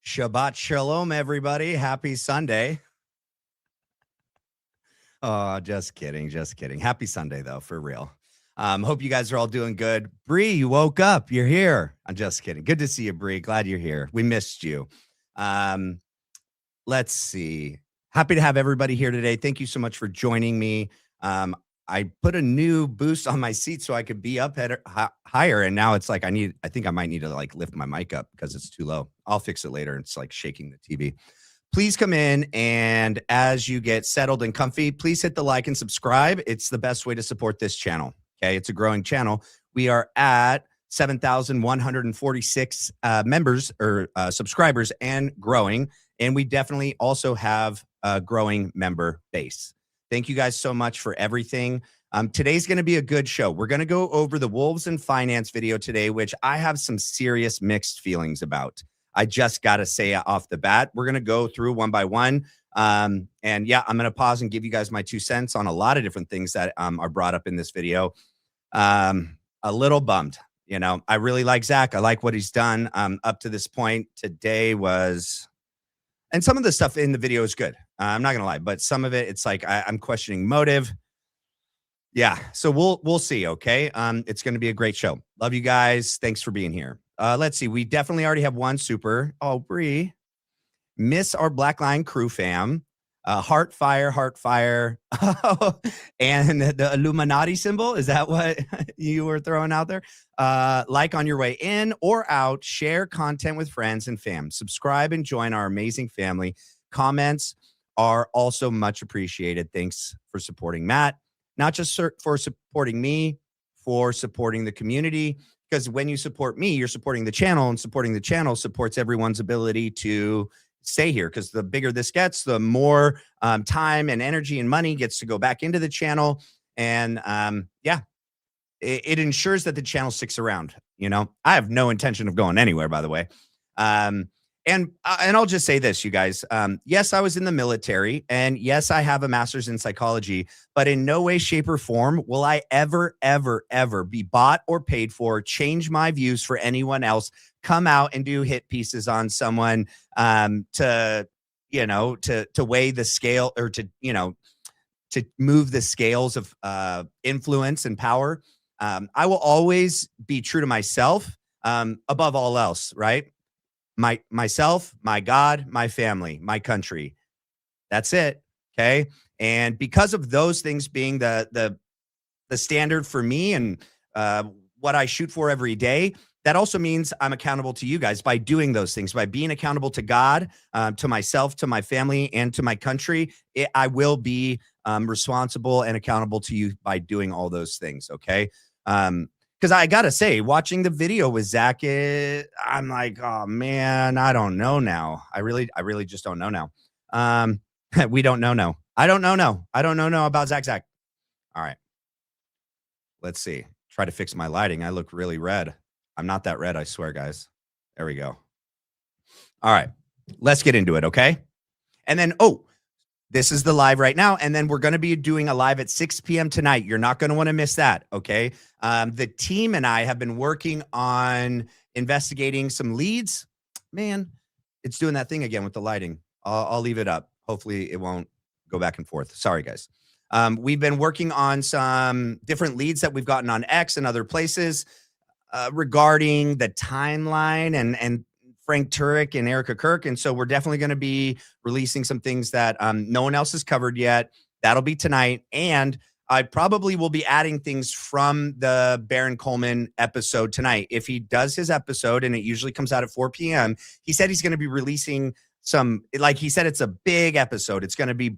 Shabbat shalom, everybody. Happy Sunday. Oh, just kidding. Just kidding. Happy Sunday, though, for real. Hope you guys are all doing good. Bree, you woke up. You're here. I'm just kidding. Good to see you, Bree. Glad you're here. We missed you. Let's see. Happy to have everybody here today. Thank you so much for joining me. I put a new boost on my seat so I could be up higher, and now it's like I think I might need to like lift my mic up because it's too low. I'll fix it later. It's like shaking the TV. Please come in, and as you get settled and comfy, please hit the like and subscribe. It's the best way to support this channel. Okay, it's a growing channel. We are at 7,146 members or subscribers and growing, and we definitely also have a growing member base. Thank you guys so much for everything. Today's going to be a good show. We're going to go over the Wolves and Finance video today, which I have some serious mixed feelings about. I just got to say off the bat, we're going to go through one by one. And yeah, I'm going to pause and give you guys my 2 cents on a lot of different things that are brought up in this video. A little bummed. You know, I really like Zack. I like what he's done up to this point. Today was, and some of the stuff in the video is good. I'm not going to lie, but some of it, it's like I'm questioning motive. Yeah, so we'll see, okay? It's going to be a great show. Love you guys. Thanks for being here. Let's see. We definitely already have one super. Oh, Bree. Miss our Black Line crew fam. Heart fire. And the Illuminati symbol. Is that what you were throwing out there? Like on your way in or out. Share content with friends and fam. Subscribe and join our amazing family. Comments are also much appreciated. Thanks for supporting Matt. Not just for supporting me, for supporting the community. Because when you support me, you're supporting the channel, and supporting the channel supports everyone's ability to stay here. Because the bigger this gets, the more time and energy and money gets to go back into the channel. And yeah, it ensures that the channel sticks around. You know, I have no intention of going anywhere, by the way. And I'll just say this, you guys. Yes, I was in the military, and yes, I have a master's in psychology, but in no way, shape, or form will I ever be bought or paid for, change my views for anyone else, come out and do hit pieces on someone to weigh the scale or to move the scales of influence and power. I will always be true to myself above all else, right? Myself, my God, my family, my country. That's it. Okay. And because of those things being the standard for me and what I shoot for every day, that also means I'm accountable to you guys by doing those things, by being accountable to God, to myself, to my family, and to my country. I will be responsible and accountable to you by doing all those things. Okay. Because I got to say, watching the video with Zack, I'm like, oh, man, I don't know now. I really just don't know now. We don't know now. I don't know now. I don't know about Zack. All right. Let's see. Try to fix my lighting. I look really red. I'm not that red, I swear, guys. There we go. All right. Let's get into it, okay? And then, this is the live right now. And then we're going to be doing a live at 6 p.m. tonight. You're not going to want to miss that. Okay. The team and I have been working on investigating some leads. Man, it's doing that thing again with the lighting. I'll leave it up. Hopefully it won't go back and forth. Sorry, guys. We've been working on some different leads that we've gotten on X and other places regarding the timeline and Frank Turek and Erica Kirk. And so we're definitely going to be releasing some things that no one else has covered yet. That'll be tonight. And I probably will be adding things from the Baron Coleman episode tonight. If he does his episode, and it usually comes out at 4 p.m., he said he's going to be releasing some, like he said, it's a big episode. It's going to be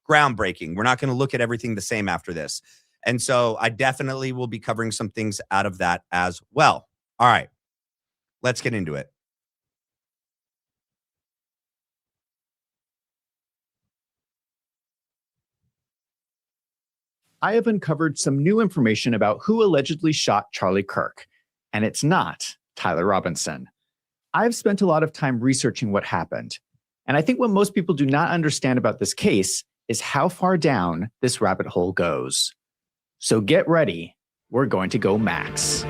groundbreaking. We're not going to look at everything the same after this. And so I definitely will be covering some things out of that as well. All right, let's get into it. I have uncovered some new information about who allegedly shot Charlie Kirk, and it's not Tyler Robinson. I've spent a lot of time researching what happened, and I think what most people do not understand about this case is how far down this rabbit hole goes. So get ready, we're going to go max.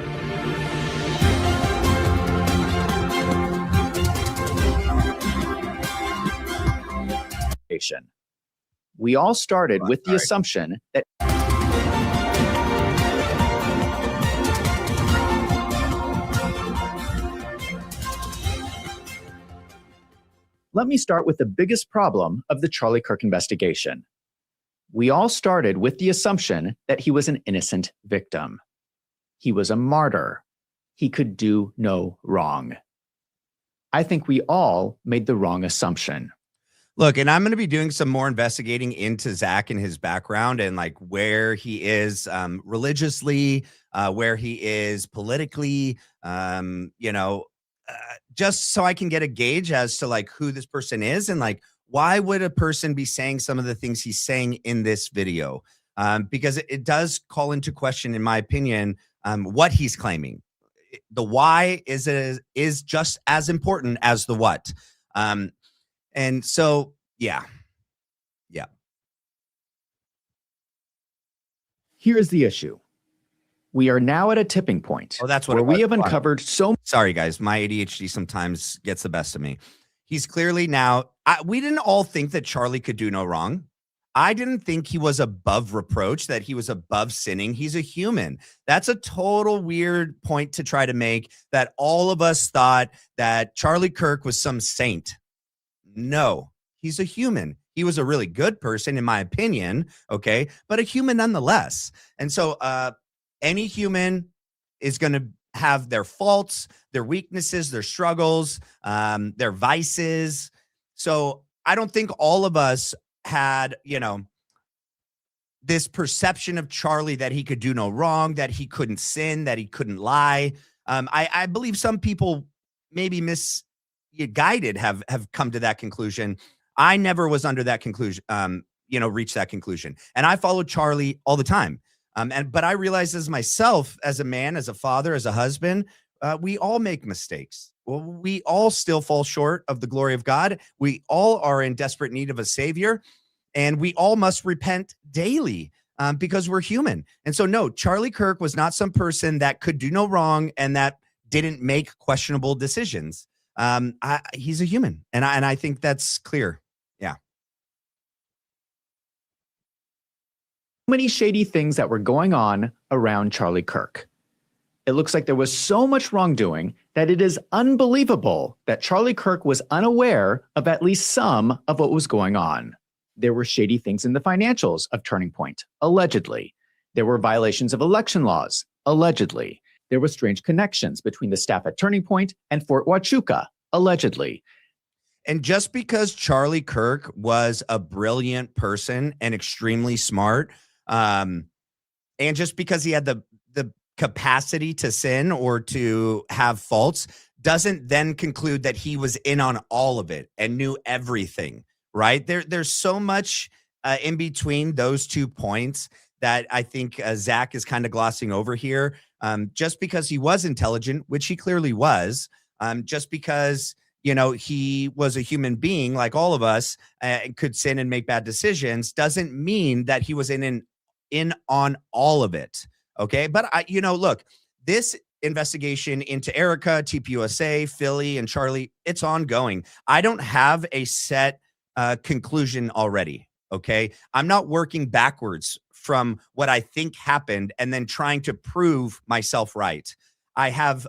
investigation. We all started with the assumption that Let me start with the biggest problem of the Charlie Kirk investigation. We all started with the assumption that he was an innocent victim. He was a martyr. He could do no wrong. I think we all made the wrong assumption. Look, and I'm going to be doing some more investigating into Zack and his background and like where he is religiously, where he is politically, just so I can get a gauge as to like who this person is and like why would a person be saying some of the things he's saying in this video? Because it does call into question, in my opinion, what he's claiming. The why is just as important as the what. And so, yeah. Here's the issue. We are now at a tipping point that's what where we have uncovered so. Sorry, guys. My ADHD sometimes gets the best of me. He's clearly now. We didn't all think that Charlie could do no wrong. I didn't think he was above reproach, that he was above sinning. He's a human. That's a total weird point to try to make, that all of us thought that Charlie Kirk was some saint. No, he's a human. He was a really good person, in my opinion, okay, but a human nonetheless. And so any human is going to have their faults, their weaknesses, their struggles, their vices. So I don't think all of us had, this perception of Charlie that he could do no wrong, that he couldn't sin, that he couldn't lie. I believe some people maybe misguided have come to that conclusion. I never was under that conclusion, reached that conclusion. And I followed Charlie all the time. But I realized as myself, as a man, as a father, as a husband, we all make mistakes. Well, we all still fall short of the glory of God. We all are in desperate need of a savior, and we all must repent daily because we're human. And so, no, Charlie Kirk was not some person that could do no wrong and that didn't make questionable decisions. He's a human, and I think that's clear. Yeah. Many shady things that were going on around Charlie Kirk. It looks like there was so much wrongdoing that it is unbelievable that Charlie Kirk was unaware of at least some of what was going on. There were shady things in the financials of Turning Point, allegedly. There were violations of election laws, allegedly. There were strange connections between the staff at Turning Point and Fort Huachuca, allegedly. And just because Charlie Kirk was a brilliant person and extremely smart, and just because he had the capacity to sin or to have faults, doesn't then conclude that he was in on all of it and knew everything, right? There's so much in between those 2 points that I think Zack is kind of glossing over here. Just because he was intelligent, which he clearly was, just because he was a human being like all of us, could sin and make bad decisions, doesn't mean that he was in on all of it. Okay. But look, this investigation into Erica, TPUSA, Philly, and Charlie, it's ongoing. I don't have a set conclusion already. Okay. I'm not working backwards from what I think happened and then trying to prove myself right. I have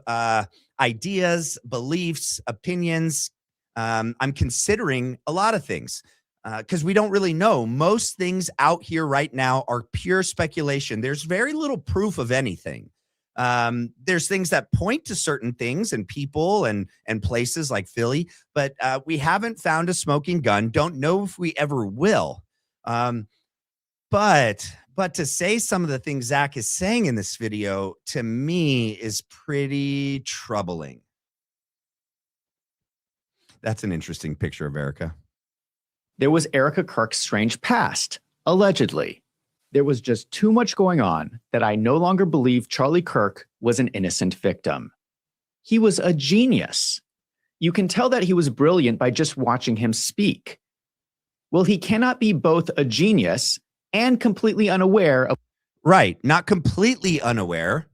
ideas, beliefs, opinions. I'm considering a lot of things because we don't really know. Most things out here right now are pure speculation. There's very little proof of anything. There's things that point to certain things and people and places like Philly, but we haven't found a smoking gun. Don't know if we ever will. But to say some of the things Zack is saying in this video, to me, is pretty troubling. That's an interesting picture of Erica. There was Erica Kirk's strange past, allegedly. There was just too much going on that I no longer believe Charlie Kirk was an innocent victim. He was a genius. You can tell that he was brilliant by just watching him speak. Well, he cannot be both a genius and completely unaware of. Right, not completely unaware.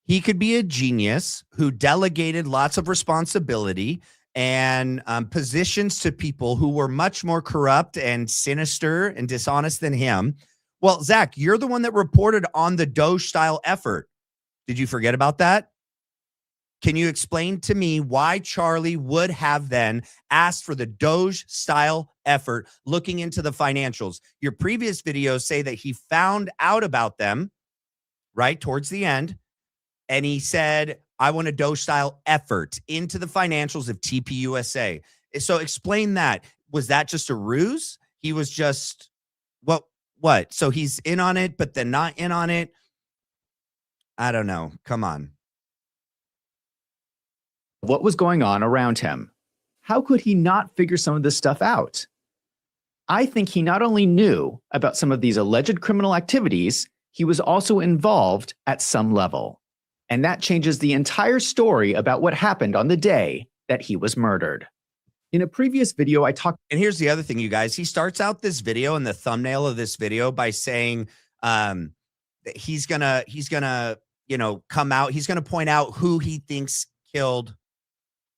He could be a genius who delegated lots of responsibility and positions to people who were much more corrupt and sinister and dishonest than him. Well, Zach, you're the one that reported on the Doge style effort. Did you forget about that? Can you explain to me why Charlie would have then asked for the Doge style effort looking into the financials? Your previous videos say that he found out about them right towards the end, and he said, I want a Doge style effort into the financials of TPUSA. So explain that. Was that just a ruse? He was just, what? So he's in on it, but then not in on it? I don't know. Come on. What was going on around him? How could he not figure some of this stuff out? I think he not only knew about some of these alleged criminal activities, he was also involved at some level. And that changes the entire story about what happened on the day that he was murdered. In a previous video, I talked. And here's the other thing, you guys. He starts out this video and the thumbnail of this video by saying that he's gonna, come out. He's gonna point out who he thinks killed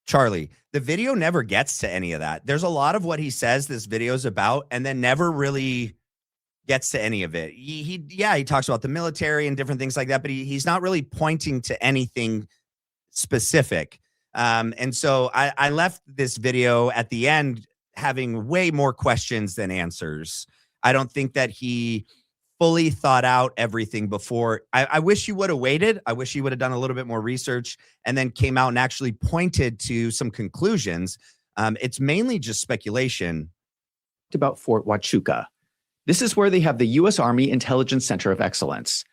Charlie. The video never gets to any of that. There's a lot of what he says this video is about, and then never really gets to any of it. He talks about the military and different things like that, but he's not really pointing to anything specific. And so I left this video at the end having way more questions than answers. I don't think that he fully thought out everything before. I wish he would have waited. I wish he would have done a little bit more research and then came out and actually pointed to some conclusions. It's mainly just speculation. About Fort Huachuca. This is where they have the U.S. Army Intelligence Center of Excellence.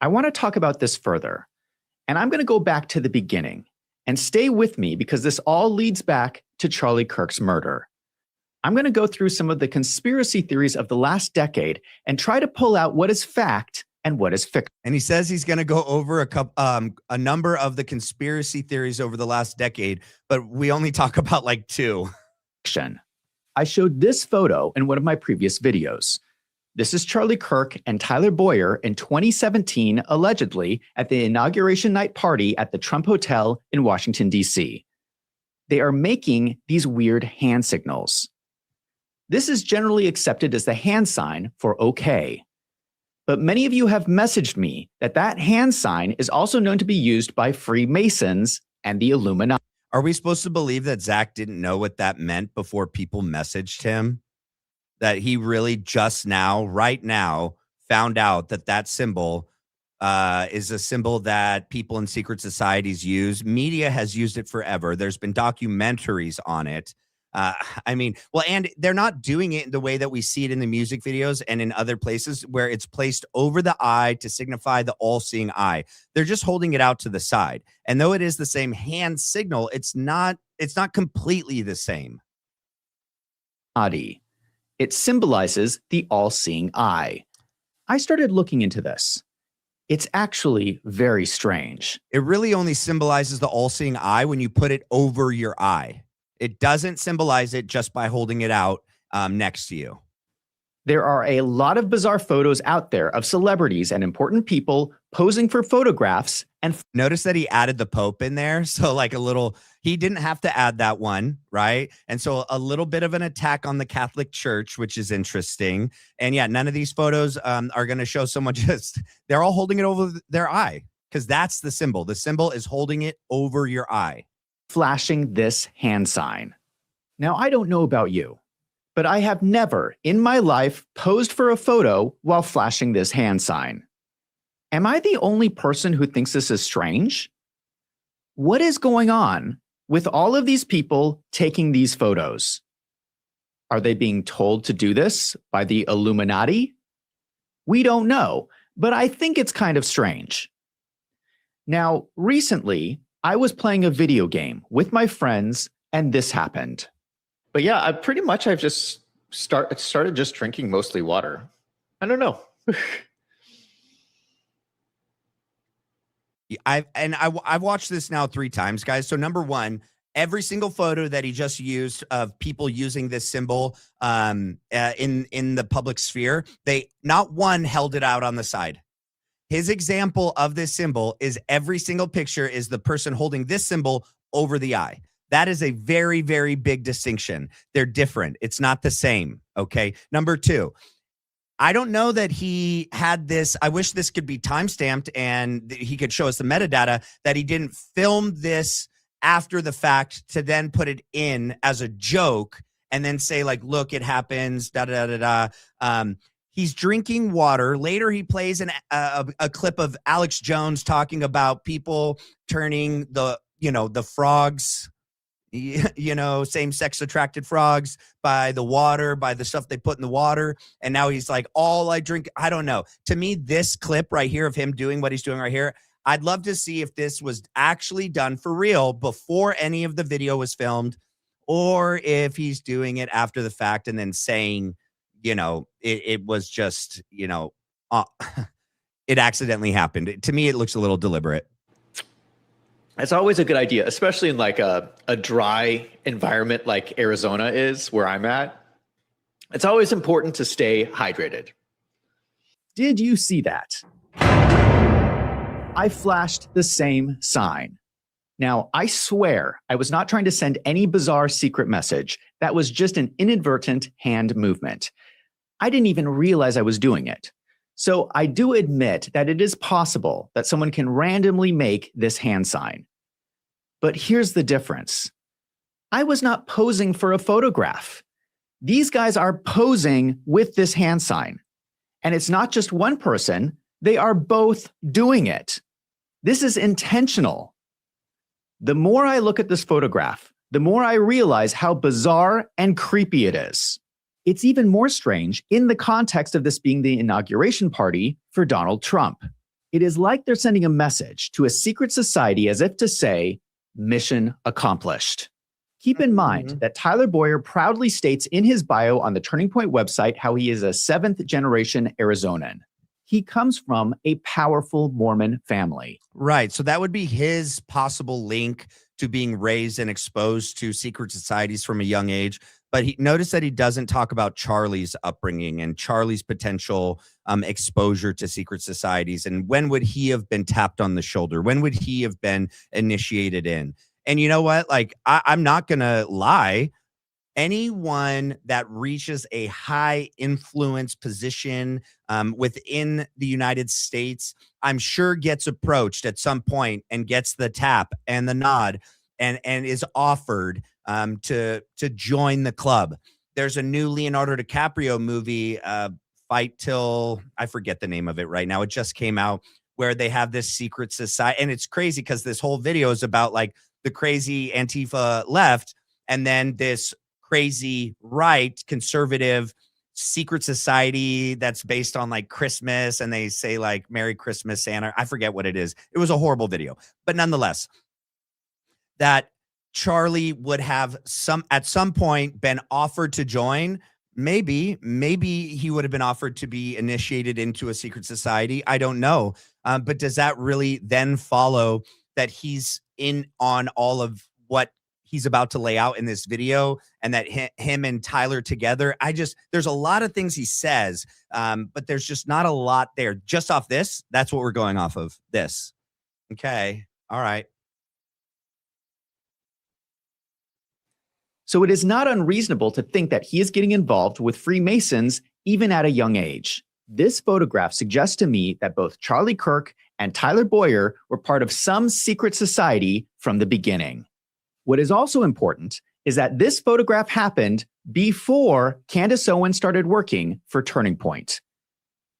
I want to talk about this further, and I'm going to go back to the beginning. And stay with me because this all leads back to Charlie Kirk's murder. I'm going to go through some of the conspiracy theories of the last decade and try to pull out what is fact and what is fiction. And he says he's going to go over a number of the conspiracy theories over the last decade, but we only talk about like two. I showed this photo in one of my previous videos. This is Charlie Kirk and Tyler Boyer in 2017, allegedly, at the inauguration night party at the Trump Hotel in Washington, D.C. They are making these weird hand signals. This is generally accepted as the hand sign for okay. But many of you have messaged me that that hand sign is also known to be used by Freemasons and the Illuminati. Are we supposed to believe that Zack didn't know what that meant before people messaged him? That he really just now, right now, found out that that symbol is a symbol that people in secret societies use. Media has used it forever. There's been documentaries on it. And they're not doing it in the way that we see it in the music videos and in other places where it's placed over the eye to signify the all-seeing eye. They're just holding it out to the side. And though it is the same hand signal, it's not completely the same. It symbolizes the all-seeing eye. I started looking into this. It's actually very strange. It really only symbolizes the all-seeing eye when you put it over your eye. It doesn't symbolize it just by holding it out next to you. There are a lot of bizarre photos out there of celebrities and important people posing for photographs. And notice that he added the Pope in there. So like he didn't have to add that one, right? And so a little bit of an attack on the Catholic Church, which is interesting. And yeah, none of these photos are going to show someone they're all holding it over their eye because that's the symbol. The symbol is holding it over your eye. Flashing this hand sign. Now, I don't know about you, but I have never in my life posed for a photo while flashing this hand sign. Am I the only person who thinks this is strange? What is going on with all of these people taking these photos? Are they being told to do this by the Illuminati? We don't know, but I think it's kind of strange. Now, recently, I was playing a video game with my friends, and this happened. But yeah, I've just started just drinking mostly water. I don't know. I've watched this now 3 times, guys. So number one, every single photo that he just used of people using this symbol in the public sphere, they not one held it out on the side. His example of this symbol is every single picture is the person holding this symbol over the eye. That is a very, very big distinction. They're different. It's not the same. Okay. Number two, I don't know that he had this. I wish this could be timestamped and he could show us the metadata that he didn't film this after the fact to then put it in as a joke and then say like, look, it happens, da, da, da, da, da. He's drinking water. Later, he plays a clip of Alex Jones talking about people turning the frogs, same-sex attracted frogs by the water, by the stuff they put in the water. And now he's like, all I drink, I don't know. To me, this clip right here of him doing what he's doing right here, I'd love to see if this was actually done for real before any of the video was filmed, or if he's doing it after the fact and then saying, it was just, it accidentally happened. To me, it looks a little deliberate. It's always a good idea, especially in like a dry environment like Arizona is, where I'm at. It's always important to stay hydrated. Did you see that? I flashed the same sign. Now, I swear I was not trying to send any bizarre secret message. That was just an inadvertent hand movement. I didn't even realize I was doing it. So I do admit that it is possible that someone can randomly make this hand sign. But here's the difference. I was not posing for a photograph. These guys are posing with this hand sign. And it's not just one person, they are both doing it. This is intentional. The more I look at this photograph, the more I realize how bizarre and creepy it is. It's even more strange in the context of this being the inauguration party for Donald Trump. It is like they're sending a message to a secret society as if to say, mission accomplished. Keep in mind that Tyler Boyer proudly states in his bio on the Turning Point website how he is a seventh-generation Arizonan. He comes from a powerful Mormon family. Right. So that would be his possible link to being raised and exposed to secret societies from a young age. But notice that he doesn't talk about Charlie's upbringing and Charlie's potential exposure to secret societies. And when would he have been tapped on the shoulder? When would he have been initiated in? And you know what? Like, I'm not going to lie. Anyone that reaches a high influence position within the United States, I'm sure gets approached at some point and gets the tap and the nod and is offered to join the club. There's a new Leonardo DiCaprio movie, Fight Till, I forget the name of it right now. It just came out, where they have this secret society. And it's crazy because this whole video is about like the crazy Antifa left and then this crazy right conservative secret society that's based on like Christmas, and they say like Merry Christmas, Santa. I forget what it is. It was a horrible video, but nonetheless, that Charlie would have at some point been offered to join. Maybe he would have been offered to be initiated into a secret society. I don't know. But does that really then follow that he's in on all of what he's about to lay out in this video, and that him and Tyler together? There's a lot of things he says, but there's just not a lot there. Just off this, that's what we're going off of. This. Okay. All right. So it is not unreasonable to think that he is getting involved with Freemasons even at a young age. This photograph suggests to me that both Charlie Kirk and Tyler Boyer were part of some secret society from the beginning. What is also important is that this photograph happened before Candace Owens started working for Turning Point.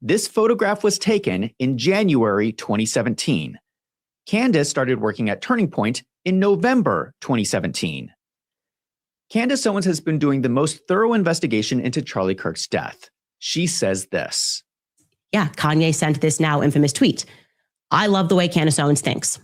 This photograph was taken in January 2017. Candace started working at Turning Point in November 2017. Candace Owens has been doing the most thorough investigation into Charlie Kirk's death. She says this. Yeah, Kanye sent this now infamous tweet. I love the way Candace Owens thinks.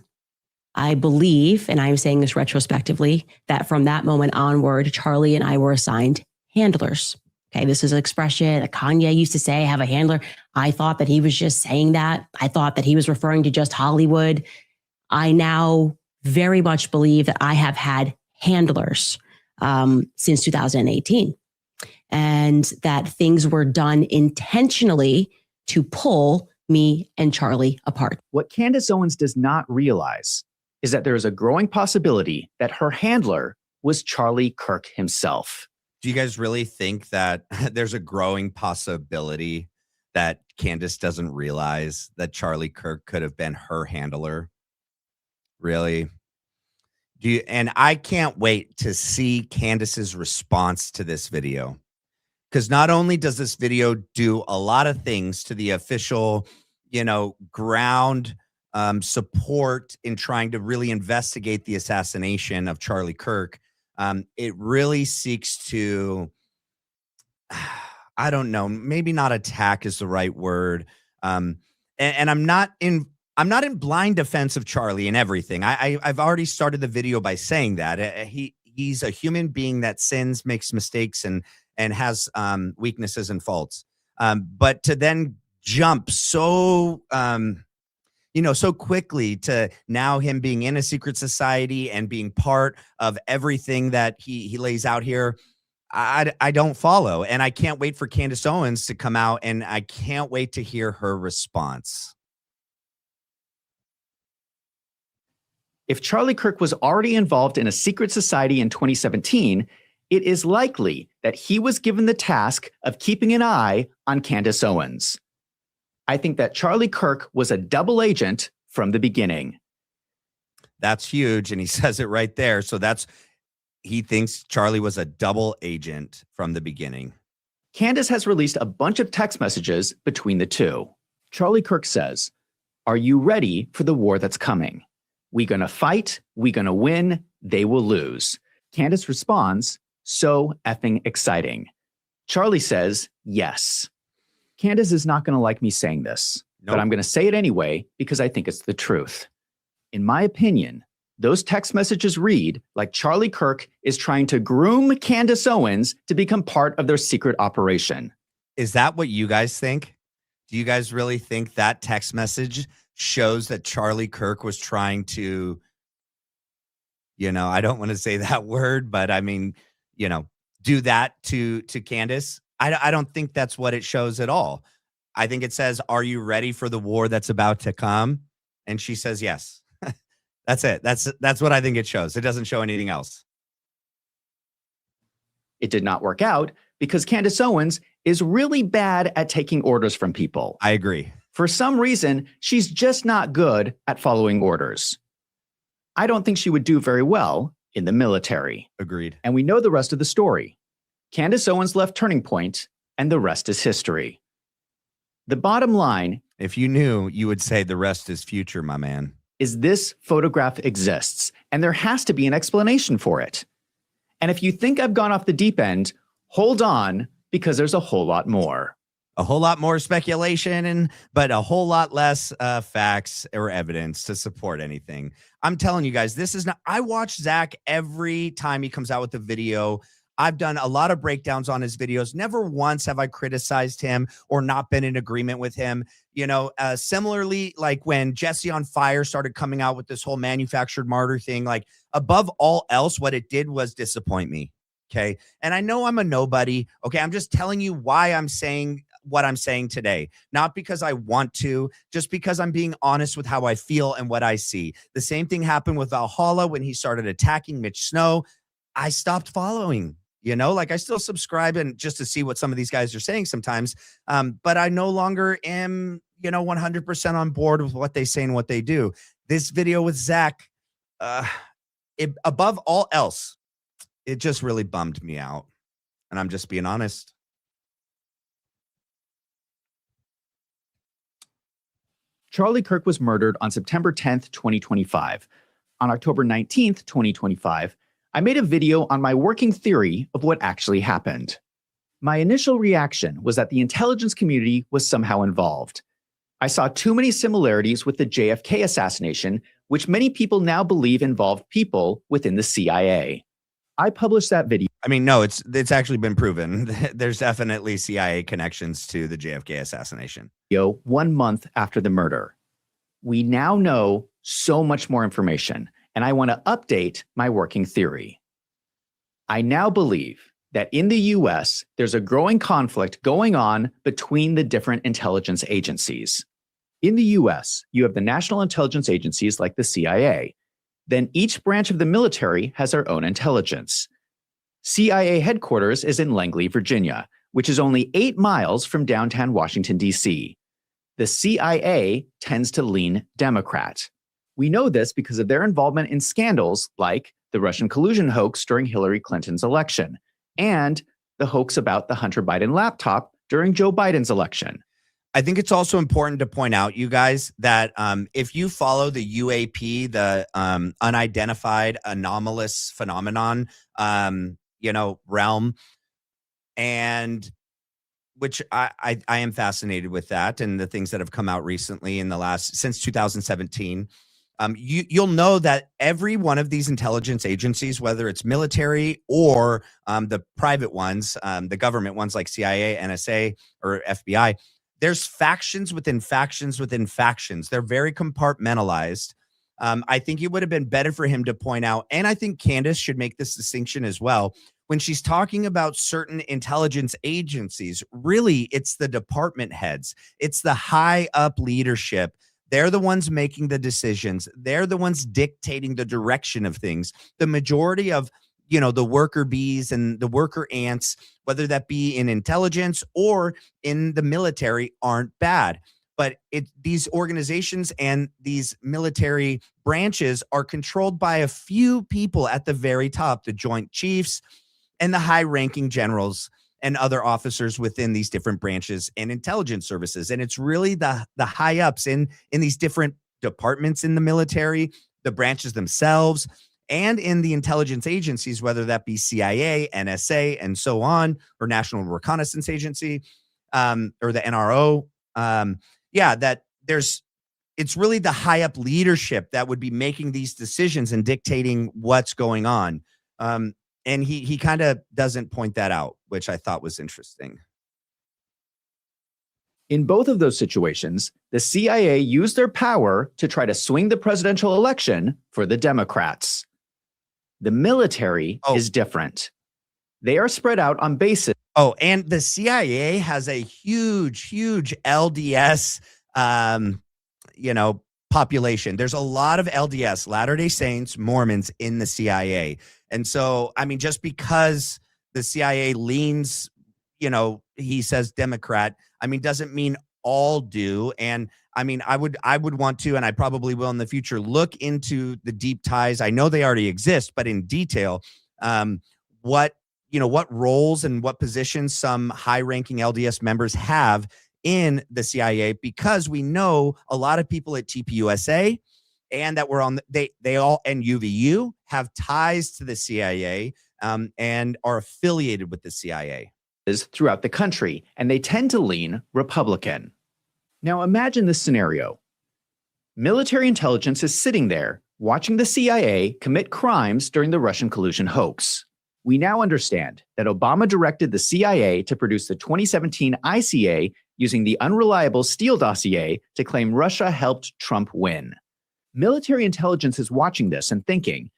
I believe, and I'm saying this retrospectively, that from that moment onward, Charlie and I were assigned handlers. Okay, this is an expression that Kanye used to say, have a handler. I thought that he was just saying that. I thought that he was referring to just Hollywood. I now very much believe that I have had handlers since 2018, and that things were done intentionally to pull me and Charlie apart. What Candace Owens does not realize is that there is a growing possibility that her handler was Charlie Kirk himself. Do you guys really think that there's a growing possibility that Candace doesn't realize that Charlie Kirk could have been her handler? Really? And I can't wait to see Candace's response to this video. Because not only does this video do a lot of things to the official, ground support in trying to really investigate the assassination of Charlie Kirk, it really seeks to, I don't know, maybe not attack is the right word. And I'm not in blind defense of Charlie and everything. I've already started the video by saying that he's a human being that sins, makes mistakes, and has weaknesses and faults. But to then jump so so quickly to now him being in a secret society and being part of everything that he lays out here, I don't follow. And I can't wait for Candace Owens to come out, and I can't wait to hear her response. If Charlie Kirk was already involved in a secret society in 2017, it is likely that he was given the task of keeping an eye on Candace Owens. I think that Charlie Kirk was a double agent from the beginning. That's huge, and he says it right there. So he thinks Charlie was a double agent from the beginning. Candace has released a bunch of text messages between the two. Charlie Kirk says, "Are you ready for the war that's coming? We gonna fight, we gonna win, they will lose." Candace responds, "So effing exciting." Charlie says, "Yes." Candace is not gonna like me saying this, but I'm gonna say it anyway because I think it's the truth. In my opinion, those text messages read like Charlie Kirk is trying to groom Candace Owens to become part of their secret operation. Is that what you guys think? Do you guys really think that text message shows that Charlie Kirk was trying to, I don't want to say that word, but I mean, do that to Candace? I don't think that's what it shows at all. I think it says, "Are you ready for the war that's about to come?" And she says, "Yes." That's it. That's what I think it shows. It doesn't show anything else. It did not work out because Candace Owens is really bad at taking orders from people. I agree. For some reason, she's just not good at following orders. I don't think she would do very well in the military. Agreed. And we know the rest of the story. Candace Owens left Turning Point, and the rest is history. The bottom line, if you knew, you would say the rest is future, my man, is this photograph exists, and there has to be an explanation for it. And if you think I've gone off the deep end, hold on, because there's a whole lot more. A whole lot more speculation, but a whole lot less facts or evidence to support anything. I'm telling you guys, this is not. I watch Zack every time he comes out with a video. I've done a lot of breakdowns on his videos. Never once have I criticized him or not been in agreement with him. Similarly, like when Jesse on Fire started coming out with this whole manufactured martyr thing, like above all else, what it did was disappoint me. Okay. And I know I'm a nobody. Okay. I'm just telling you why I'm saying what I'm saying today, not because I want to, just because I'm being honest with how I feel and what I see. The same thing happened with Valhalla when he started attacking Mitch Snow. I stopped following. I still subscribe and just to see what some of these guys are saying sometimes. But I no longer am, 100% on board with what they say and what they do. This video with Zack, above all else, it just really bummed me out. And I'm just being honest. Charlie Kirk was murdered on September 10th, 2025. On October 19th, 2025, I made a video on my working theory of what actually happened. My initial reaction was that the intelligence community was somehow involved. I saw too many similarities with the JFK assassination, which many people now believe involved people within the CIA. I published that video. I mean, no, it's actually been proven. There's definitely CIA connections to the JFK assassination. 1 month after the murder. We now know so much more information, and I want to update my working theory. I now believe that in the US, there's a growing conflict going on between the different intelligence agencies. In the US, you have the national intelligence agencies like the CIA. then each branch of the military has their own intelligence. CIA headquarters is in Langley, Virginia, which is only 8 miles from downtown Washington, D.C. The CIA tends to lean Democrat. We know this because of their involvement in scandals like the Russian collusion hoax during Hillary Clinton's election and the hoax about the Hunter Biden laptop during Joe Biden's election. I think it's also important to point out, you guys, that if you follow the UAP, the unidentified anomalous phenomenon, realm, and which I am fascinated with that and the things that have come out recently since 2017. You'll know that every one of these intelligence agencies, whether it's military or the private ones, the government ones like CIA, NSA, or FBI, there's factions within factions within factions. They're very compartmentalized. I think it would have been better for him to point out, and I think Candace should make this distinction as well. When she's talking about certain intelligence agencies, really, it's the department heads. It's the high up leadership. They're the ones making the decisions. They're the ones dictating the direction of things. The majority of, the worker bees and the worker ants, whether that be in intelligence or in the military, aren't bad. But these organizations and these military branches are controlled by a few people at the very top, the Joint Chiefs and the high-ranking generals and other officers within these different branches and intelligence services. And it's really the high-ups in these different departments in the military, the branches themselves, and in the intelligence agencies, whether that be CIA, NSA, and so on, or National Reconnaissance Agency, or the NRO. It's really the high-up leadership that would be making these decisions and dictating what's going on. And he kind of doesn't point that out, which I thought was interesting. In both of those situations, the CIA used their power to try to swing the presidential election for the Democrats. The military is different. They are spread out on bases. Oh, and the CIA has a huge LDS, population. There's a lot of LDS, Latter-day Saints, Mormons in the CIA. And so, just because the CIA leans, he says Democrat, doesn't mean all do. And I would want to, and I probably will in the future, look into the deep ties. I know they already exist, but in detail, what roles and what positions some high-ranking LDS members have in the CIA, because we know a lot of people at TPUSA and that we're on, they all, and UVU have ties to the CIA and are affiliated with the CIA. Throughout the country, and they tend to lean Republican. Now imagine this scenario. Military intelligence is sitting there watching the CIA commit crimes during the Russian collusion hoax. We now understand that Obama directed the CIA to produce the 2017 ICA using the unreliable Steele dossier to claim Russia helped Trump win. Military intelligence is watching this and thinking,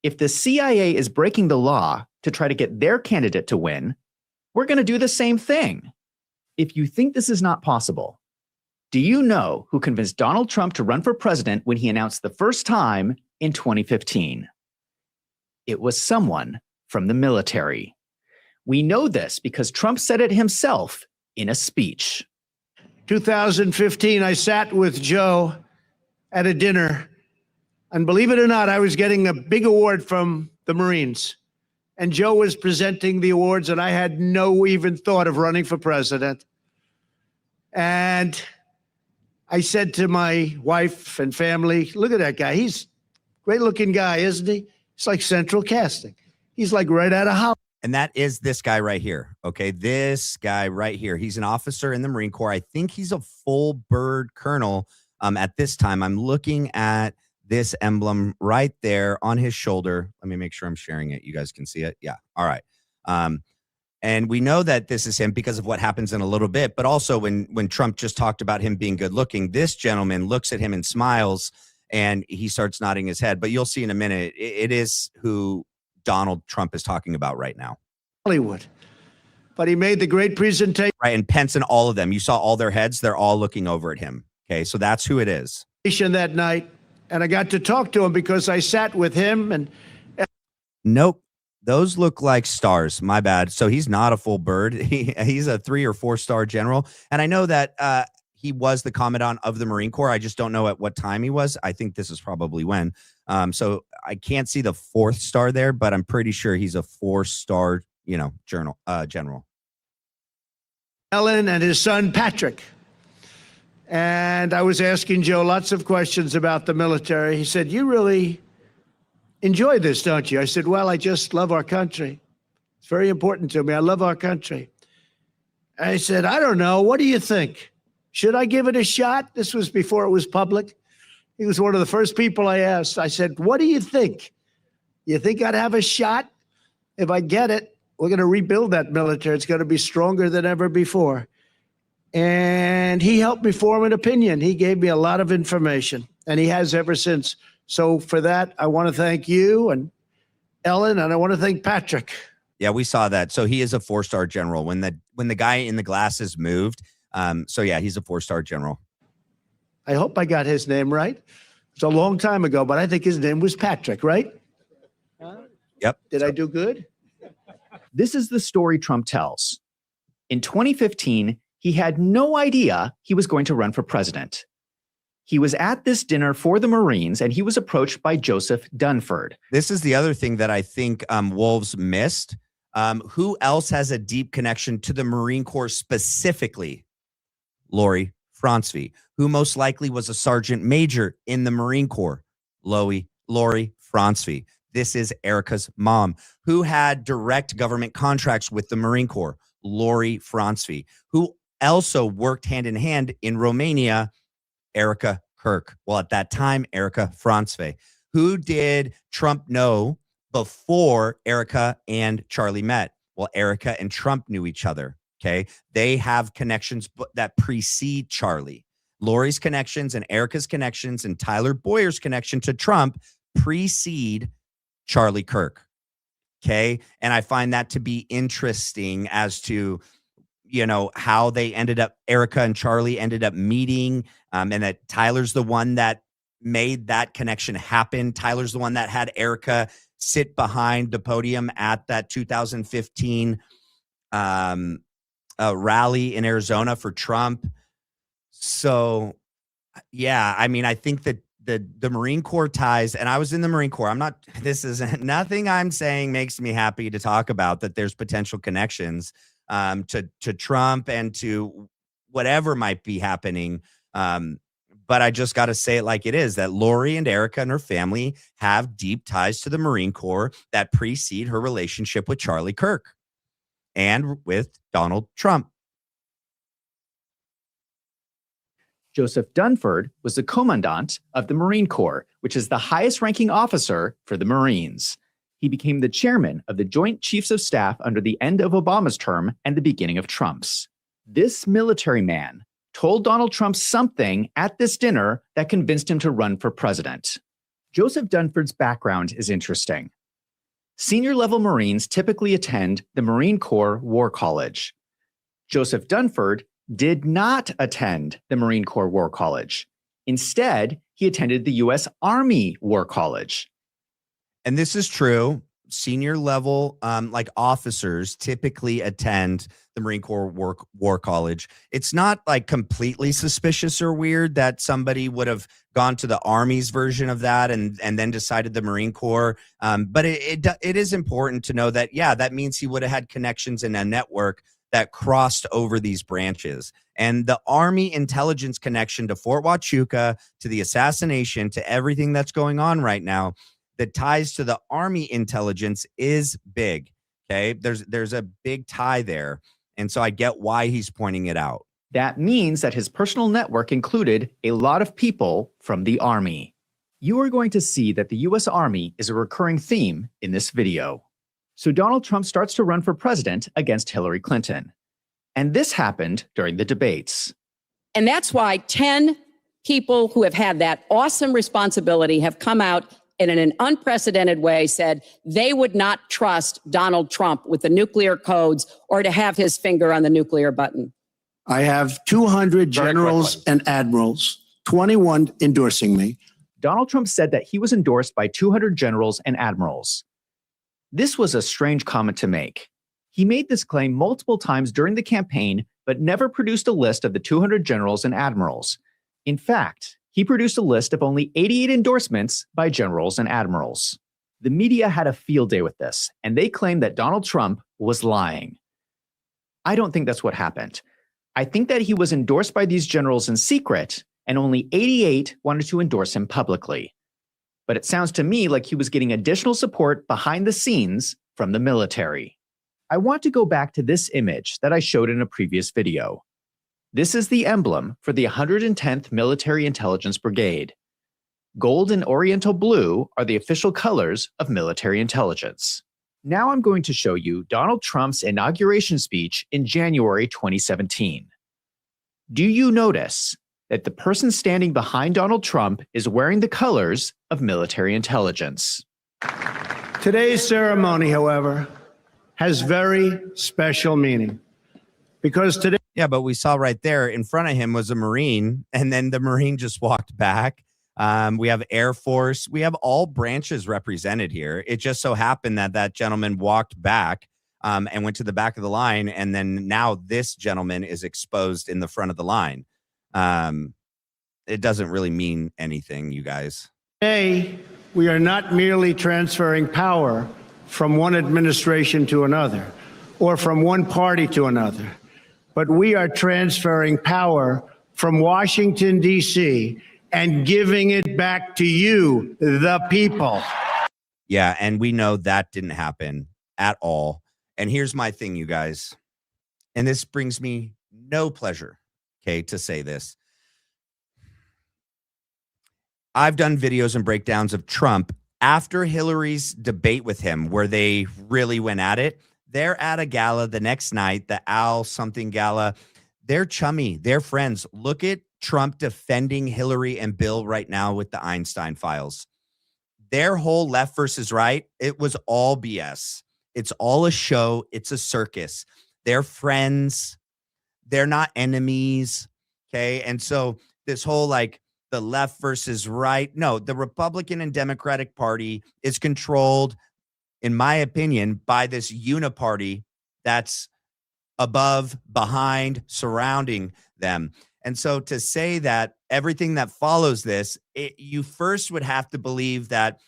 if the CIA is breaking the law to try to get their candidate to win, we're going to do the same thing. If you think this is not possible, do you know who convinced Donald Trump to run for president when he announced the first time in 2015? It was someone from the military. We know this because Trump said it himself in a speech. 2015, I sat with Joe at a dinner, and believe it or not, I was getting a big award from the Marines. And Joe was presenting the awards, and I had no even thought of running for president. And I said to my wife and family, look at that guy. He's a great-looking guy, isn't he? He's like central casting. He's like right out of Hollywood. And that is this guy right here. Okay, this guy right here. He's an officer in the Marine Corps. I think he's a full bird colonel at this time. I'm looking at this emblem right there on his shoulder. Let me make sure I'm sharing it. You guys can see it. Yeah. All right. And we know that this is him because of what happens in a little bit. But also when Trump just talked about him being good looking, this gentleman looks at him and smiles and he starts nodding his head. But you'll see in a minute, it is who Donald Trump is talking about right now. Hollywood. But he made the great presentation. Right. And Pence and all of them, you saw all their heads. They're all looking over at him. Okay. So that's who it is. That night. And I got to talk to him because I sat with him and Nope. Those look like stars. My bad. So he's not a full bird. He's a 3 or 4 star general. And I know that he was the commandant of the Marine Corps. I just don't know at what time he was. I think this is probably when. So I can't see the 4th star there, but I'm pretty sure he's a 4-star, general. Ellen and his son, Patrick. And I was asking Joe lots of questions about the military. He said, "You really enjoy this, don't you?" I said, "Well, I just love our country. It's very important to me. I love our country." I said, "I don't know. What do you think? Should I give it a shot?" This was before it was public. He was one of the first people I asked. I said, "What do you think? You think I'd have a shot? If I get it, we're going to rebuild that military. It's going to be stronger than ever before." And he helped me form an opinion. He gave me a lot of information, and he has ever since. So for that, I want to thank you and Ellen, and I want to thank Patrick. Yeah, we saw that. So he is a 4-star general when the guy in the glasses moved. So yeah, he's a 4-star general. I hope I got his name right. It's a long time ago, but I think his name was Patrick, right? Yep. Did I do good? This is the story Trump tells. In 2015, he had no idea he was going to run for president. He was at this dinner for the Marines, and he was approached by Joseph Dunford. This is the other thing that I think Wolves missed. Who else has a deep connection to the Marine Corps specifically? Lori Francvi, who most likely was a sergeant major in the Marine Corps. Lori Francvi. This is Erica's mom, who had direct government contracts with the Marine Corps. Lori Francvi, who also worked hand in hand in Romania. Erica Kirk. Well, at that time, Erica Francvi. Who did Trump know before Erica and Charlie met? Well, Erica and Trump knew each other. Okay. They have connections that precede Charlie. Lori's connections and Erica's connections and Tyler Boyer's connection to Trump precede Charlie Kirk. Okay. And I find that to be interesting as to, how they Erica and Charlie ended up meeting, and that Tyler's the one that made that connection happen. Tyler's the one that had Erica sit behind the podium at that 2015 rally in Arizona for Trump. So, yeah, I mean, I think that the Marine Corps ties, and I was in the Marine Corps. Nothing I'm saying makes me happy to talk about that there's potential connections to Trump and to whatever might be happening. But I just got to say it like it is, that Lori and Erica and her family have deep ties to the Marine Corps that precede her relationship with Charlie Kirk and with Donald Trump. Joseph Dunford was the commandant of the Marine Corps, which is the highest ranking officer for the Marines. He became the chairman of the Joint Chiefs of Staff under the end of Obama's term and the beginning of Trump's. This military man told Donald Trump something at this dinner that convinced him to run for president. Joseph Dunford's background is interesting. Senior level Marines typically attend the Marine Corps War College. Joseph Dunford did not attend the Marine Corps War College. Instead, he attended the U.S. Army War College. And this is true. Senior level, officers typically attend the Marine Corps War College. It's not like completely suspicious or weird that somebody would have gone to the Army's version of that and then decided the Marine Corps. But it is important to know that, yeah, that means he would have had connections in a network that crossed over these branches. And the Army intelligence connection to Fort Huachuca, to the assassination, to everything that's going on right now, the ties to the Army intelligence is big. Okay. There's a big tie there. And so I get why he's pointing it out. That means that his personal network included a lot of people from the Army. You are going to see that the U.S. Army is a recurring theme in this video. So Donald Trump starts to run for president against Hillary Clinton. And this happened during the debates. And that's why 10 people who have had that awesome responsibility have come out and in an unprecedented way said they would not trust Donald Trump with the nuclear codes or to have his finger on the nuclear button. I have 200 generals and admirals, 21 endorsing me. Donald Trump said that he was endorsed by 200 generals and admirals. This was a strange comment to make. He made this claim multiple times during the campaign, but never produced a list of the 200 generals and admirals. In fact, he produced a list of only 88 endorsements by generals and admirals. The media had a field day with this, and they claimed that Donald Trump was lying. I don't think that's what happened. I think that he was endorsed by these generals in secret, and only 88 wanted to endorse him publicly. But it sounds to me like he was getting additional support behind the scenes from the military. I want to go back to this image that I showed in a previous video. This is the emblem for the 110th Military Intelligence Brigade. Gold and oriental blue are the official colors of military intelligence. Now I'm going to show you Donald Trump's inauguration speech in January 2017. Do you notice that the person standing behind Donald Trump is wearing the colors of military intelligence? Today's ceremony, however, has very special meaning because today. Yeah, but we saw right there in front of him was a Marine, and then the Marine just walked back. We have Air Force. We have all branches represented here. It just so happened that that gentleman walked back and went to the back of the line, and then now this gentleman is exposed in the front of the line. It doesn't really mean anything, you guys. Today, we are not merely transferring power from one administration to another or from one party to another, but we are transferring power from Washington, D.C., and giving it back to you, the people. Yeah, and we know that didn't happen at all. And here's my thing, you guys, and this brings me no pleasure, okay, to say this. I've done videos and breakdowns of Trump after Hillary's debate with him where they really went at it. They're at a gala the next night, the Al something gala. They're chummy. They're friends. Look at Trump defending Hillary and Bill right now with the Einstein files. Their whole left versus right, it was all BS. It's all a show. It's a circus. They're friends. They're not enemies. Okay. And so this whole like the left versus right, no, the Republican and Democratic Party is controlled, in my opinion, by this uniparty that's above, behind, surrounding them. And so to say that everything that follows this, you first would have to believe that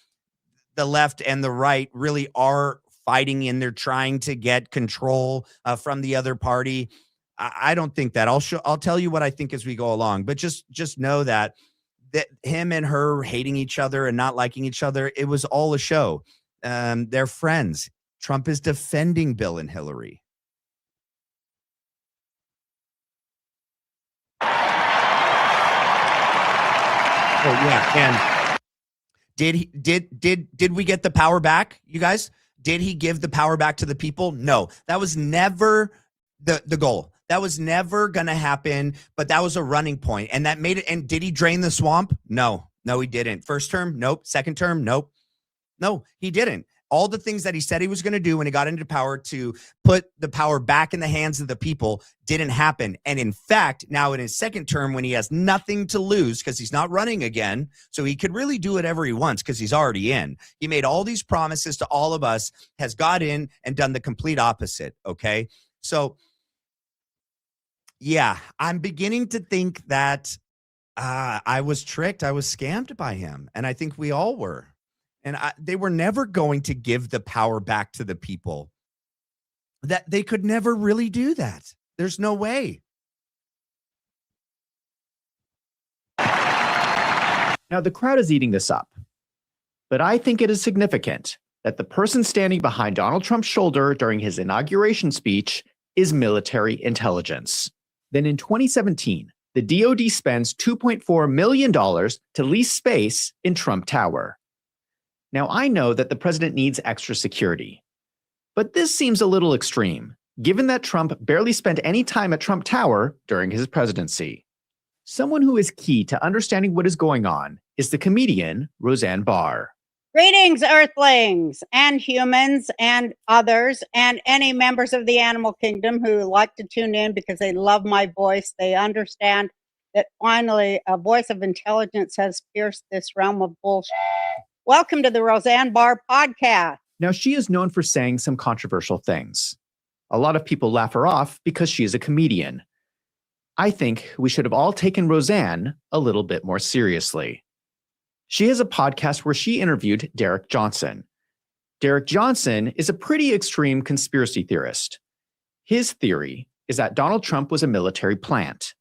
the left and the right really are fighting and they're trying to get control from the other party. I don't think that. I'll tell you what I think as we go along, but just know that him and her hating each other and not liking each other, it was all a show. They're friends. Trump is defending Bill and Hillary. Oh yeah, and did we get the power back, you guys? Did he give the power back to the people? No, that was never the goal. That was never going to happen, but that was a running point, and that made it. And did he drain the swamp? No, he didn't. First term, nope. Second term, nope. No, he didn't. All the things that he said he was going to do when he got into power to put the power back in the hands of the people didn't happen. And in fact, now in his second term, when he has nothing to lose because he's not running again, so he could really do whatever he wants because he's already in. He made all these promises to all of us, has got in and done the complete opposite. Okay. So yeah, I'm beginning to think that I was tricked. I was scammed by him. And I think we all were. And they were never going to give the power back to the people. That they could never really do that. There's no way. Now, the crowd is eating this up. But I think it is significant that the person standing behind Donald Trump's shoulder during his inauguration speech is military intelligence. Then in 2017, the DoD spends $2.4 million to lease space in Trump Tower. Now, I know that the president needs extra security, but this seems a little extreme, given that Trump barely spent any time at Trump Tower during his presidency. Someone who is key to understanding what is going on is the comedian Roseanne Barr. Greetings, Earthlings and humans and others and any members of the animal kingdom who like to tune in because they love my voice. They understand that finally a voice of intelligence has pierced this realm of bullshit. Welcome to the Roseanne Barr podcast. Now, she is known for saying some controversial things. A lot of people laugh her off because she is a comedian. I think we should have all taken Roseanne a little bit more seriously. She has a podcast where she interviewed Derek Johnson. Derek Johnson is a pretty extreme conspiracy theorist. His theory is that Donald Trump was a military plant.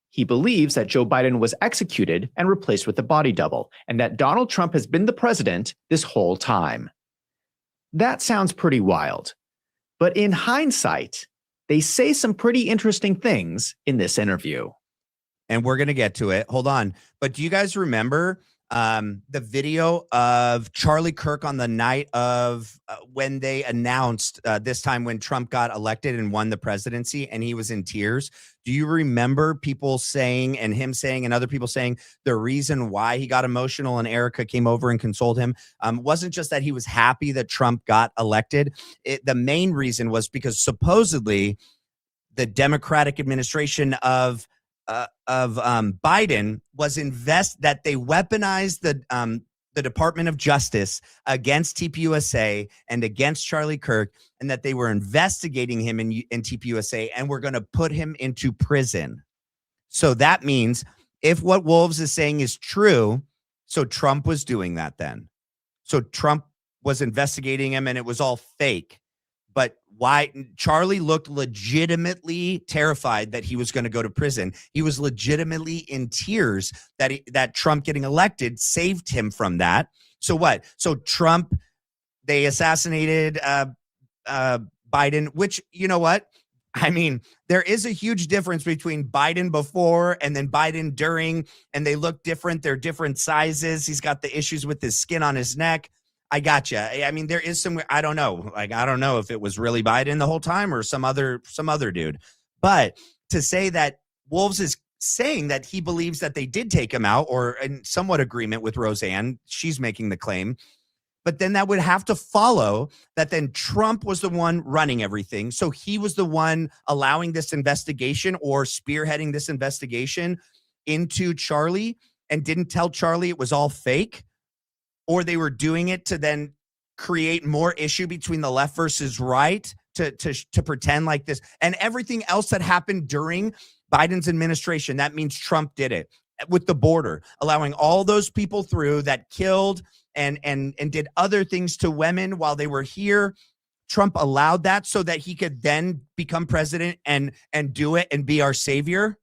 He believes that Joe Biden was executed and replaced with a body double, and that Donald Trump has been the president this whole time. That sounds pretty wild. But in hindsight, they say some pretty interesting things in this interview. And we're going to get to it. Hold on. But do you guys remember the video of Charlie Kirk on the night of when they announced this time when Trump got elected and won the presidency, and he was in tears? Do you remember people saying, and him saying, and other people saying, the reason why he got emotional and Erica came over and consoled him wasn't just that he was happy that Trump got elected. The main reason was because supposedly the Democratic administration of Biden was that they weaponized the Department of Justice against TPUSA and against Charlie Kirk, and that they were investigating him in TPUSA and were going to put him into prison. So that means if what Wolves is saying is true, so Trump was doing that then. So Trump was investigating him and it was all fake. But why? Charlie looked legitimately terrified that he was going to go to prison. He was legitimately in tears that Trump getting elected saved him from that. So what? So Trump, they assassinated Biden, which, you know what? I mean, there is a huge difference between Biden before and then Biden during, and they look different. They're different sizes. He's got the issues with his skin on his neck. I gotcha. I mean, there is some, I don't know. Like, I don't know if it was really Biden the whole time or some other dude. But to say that Wolves is saying that he believes that they did take him out, or in somewhat agreement with Roseanne, she's making the claim. But then that would have to follow that then Trump was the one running everything. So he was the one allowing this investigation or spearheading this investigation into Charlie and didn't tell Charlie it was all fake. Or they were doing it to then create more issue between the left versus right to pretend like this. And everything else that happened during Biden's administration, that means Trump did it with the border, allowing all those people through that killed and did other things to women while they were here. Trump allowed that so that he could then become president and do it and be our savior.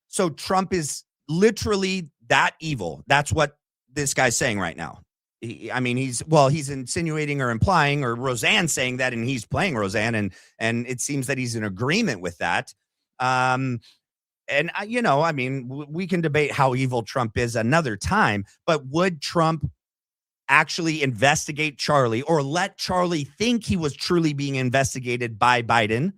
So Trump is literally that evil. That's what this guy's saying right now. He's insinuating or implying, or Roseanne saying that, and he's playing Roseanne, and it seems that he's in agreement with that. We can debate how evil Trump is another time, but would Trump actually investigate Charlie or let Charlie think he was truly being investigated by Biden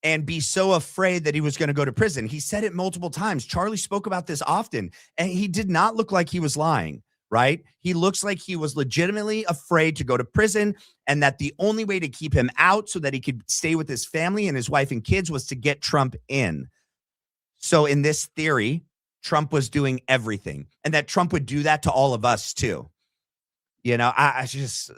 and be so afraid that he was going to go to prison? He said it multiple times. Charlie spoke about this often, and he did not look like he was lying, right? He looks like he was legitimately afraid to go to prison, and that the only way to keep him out so that he could stay with his family and his wife and kids was to get Trump in. So in this theory, Trump was doing everything, and that Trump would do that to all of us too. You know, I just...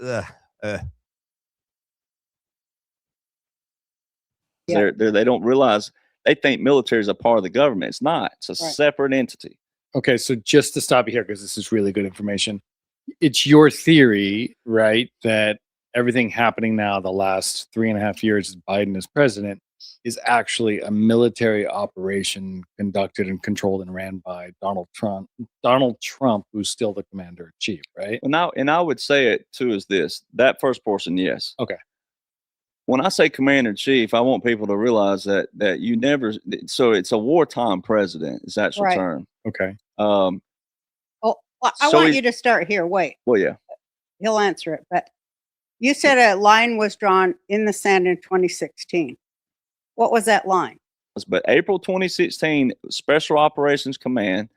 Yeah. They don't realize, they think military is a part of the government. It's not. It's a Right. separate entity. Okay, so just to stop you here, because this is really good information. It's your theory, right, that everything happening now, the last 3.5 years as Biden is president, is actually a military operation conducted and controlled and ran by Donald Trump. Donald Trump, who's still the commander in chief, right? And I would say it too is this, that first portion, yes. Okay. When I say commander in chief, I want people to realize that you never, so it's a wartime president is the actual Right. term. Okay. Oh, well, I So want he's- you to start here. Wait, Well, yeah. he'll answer it. But you said a line was drawn in the sand in 2016. What was that line? But April 2016, Special Operations Command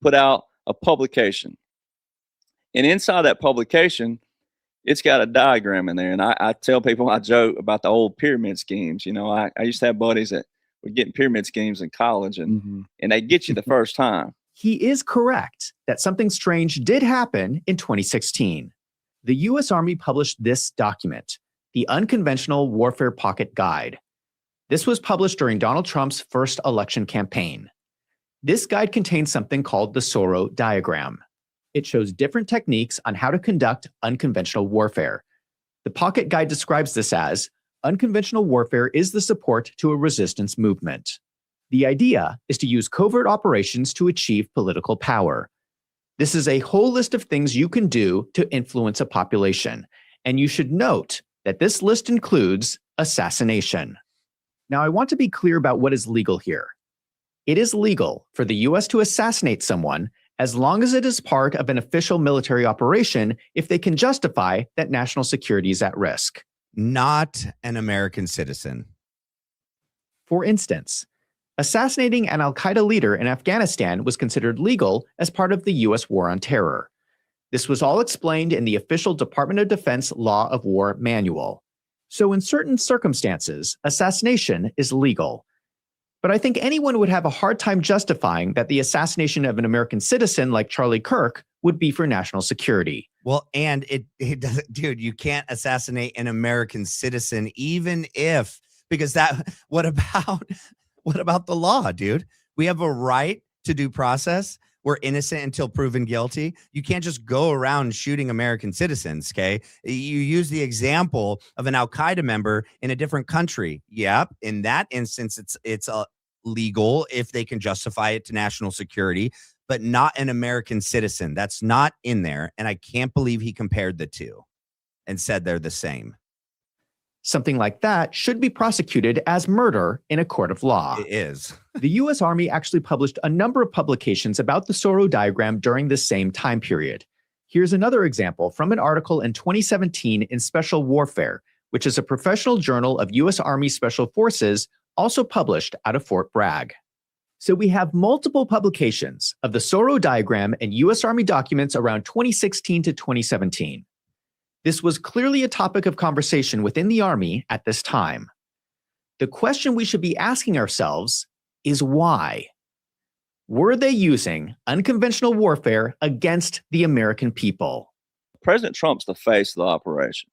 put out a publication. And inside that publication, it's got a diagram in there. And I tell people, I joke about the old pyramid schemes. You know, I used to have buddies that with getting pyramid schemes in college, and they get you the first time. He is correct that something strange did happen in 2016. The U.S. Army published this document, the Unconventional Warfare Pocket Guide. This was published during Donald Trump's first election campaign. This guide contains something called the Soro diagram. It shows different techniques on how to conduct unconventional warfare. The pocket guide describes this as unconventional warfare is the support to a resistance movement. The idea is to use covert operations to achieve political power. This is a whole list of things you can do to influence a population, and you should note that this list includes assassination. Now, I want to be clear about what is legal here. It is legal for the U.S. to assassinate someone as long as it is part of an official military operation if they can justify that national security is at risk. Not an American citizen. For instance, assassinating an al-Qaeda leader in Afghanistan was considered legal as part of the U.S. war on terror. This was all explained in the official Department of Defense Law of War manual. So in certain circumstances, assassination is legal. But I think anyone would have a hard time justifying that the assassination of an American citizen like Charlie Kirk would be for national security. Well, and it doesn't, dude, you can't assassinate an American citizen, even if, because that, what about the law, dude? We have a right to due process. We're innocent until proven guilty. You can't just go around shooting American citizens, okay? You use the example of an al-Qaeda member in a different country. Yep, in that instance, it's legal if they can justify it to national security, but not an American citizen. That's not in there, and I can't believe he compared the two and said they're the same. Something like that should be prosecuted as murder in a court of law. It is. The U.S. Army actually published a number of publications about the Soro diagram during this same time period. Here's another example from an article in 2017 in Special Warfare, which is a professional journal of U.S. Army Special Forces, also published out of Fort Bragg. So we have multiple publications of the Soro diagram and U.S. Army documents around 2016 to 2017. This was clearly a topic of conversation within the Army at this time. The question we should be asking ourselves is why? Were they using unconventional warfare against the American people? President Trump's the face of the operation.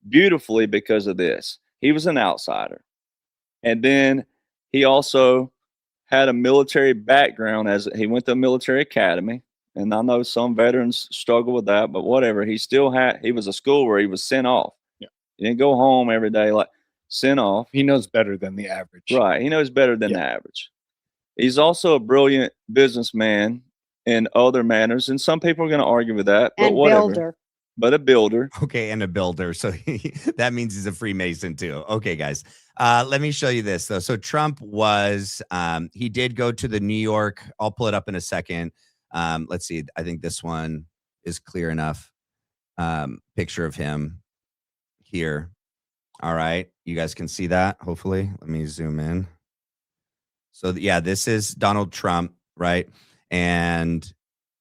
Beautifully because of this. He was an outsider. And then he also had a military background, as he went to a military academy. And I know some veterans struggle with that, but whatever. He was a school where he was sent off. Yeah. He didn't go home every day, like sent off. He knows better than the average. Right. He knows better than the average. He's also a brilliant businessman in other manners. And some people are going to argue with that, but And whatever. builder. But a builder. Okay, and a builder. So that means he's a Freemason too. Okay, guys. Let me show you this, though. So Trump was, he did go to the New York. I'll pull it up in a second. Let's see. I think this one is clear enough. Picture of him here. All right. You guys can see that, hopefully. Let me zoom in. So, yeah, this is Donald Trump, right? And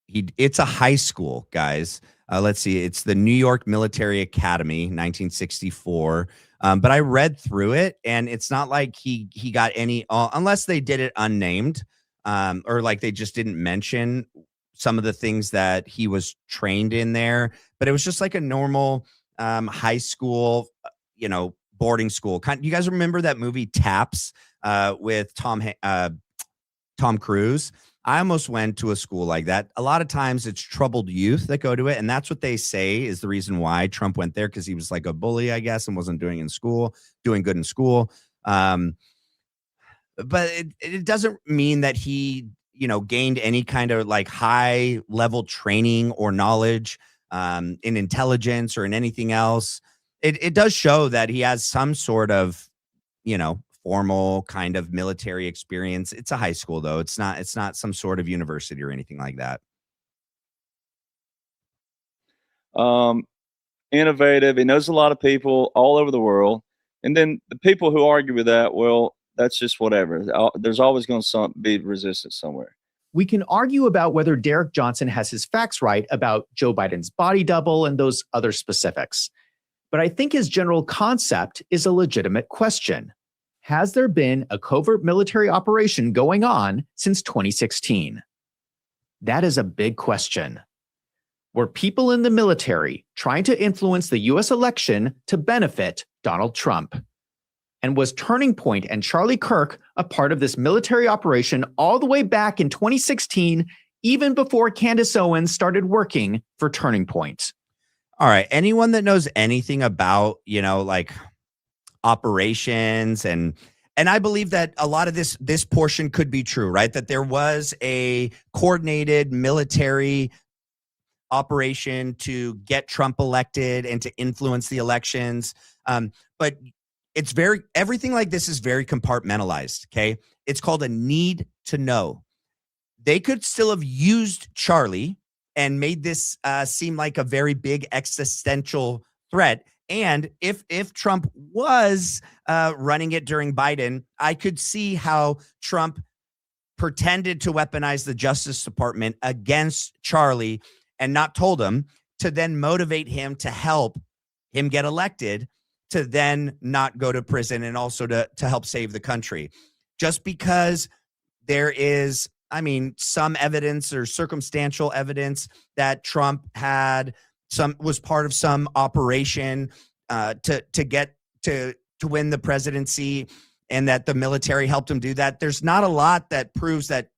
it's a high school, guys. Let's see. It's the New York Military Academy, 1964. But I read through it, and it's not like he got any, unless they did it unnamed, or like they just didn't mention some of the things that he was trained in there. But it was just like a normal high school, boarding school. You guys remember that movie Taps with Tom Cruise? I almost went to a school like that. A lot of times it's troubled youth that go to it. And that's what they say is the reason why Trump went there, because he was like a bully, I guess, and wasn't doing good in school. But it doesn't mean that he, gained any kind of like high level training or knowledge in intelligence or in anything else. It does show that he has some sort of, formal kind of military experience. It's a high school, though. It's not some sort of university or anything like that. Innovative. He knows a lot of people all over the world. And then the people who argue with that, well, that's just whatever. There's always going to be resistance somewhere. We can argue about whether Derek Johnson has his facts right about Joe Biden's body double and those other specifics. But I think his general concept is a legitimate question. Has there been a covert military operation going on since 2016? That is a big question. Were people in the military trying to influence the US election to benefit Donald Trump? And was Turning Point and Charlie Kirk a part of this military operation all the way back in 2016, even before Candace Owens started working for Turning Point? All right. Anyone that knows anything about, like operations and I believe that a lot of this portion could be true, right? That there was a coordinated military operation to get Trump elected and to influence the elections. But it's everything like this is very compartmentalized. Okay. It's called a need to know. They could still have used Charlie and made this seem like a very big existential threat. And if Trump was running it during Biden, I could see how Trump pretended to weaponize the Justice Department against Charlie and not told him, to then motivate him to help him get elected, to then not go to prison and also to help save the country. Just because there is, some evidence or circumstantial evidence that Trump was part of some operation to win the presidency, and that the military helped him do that. There's not a lot that proves that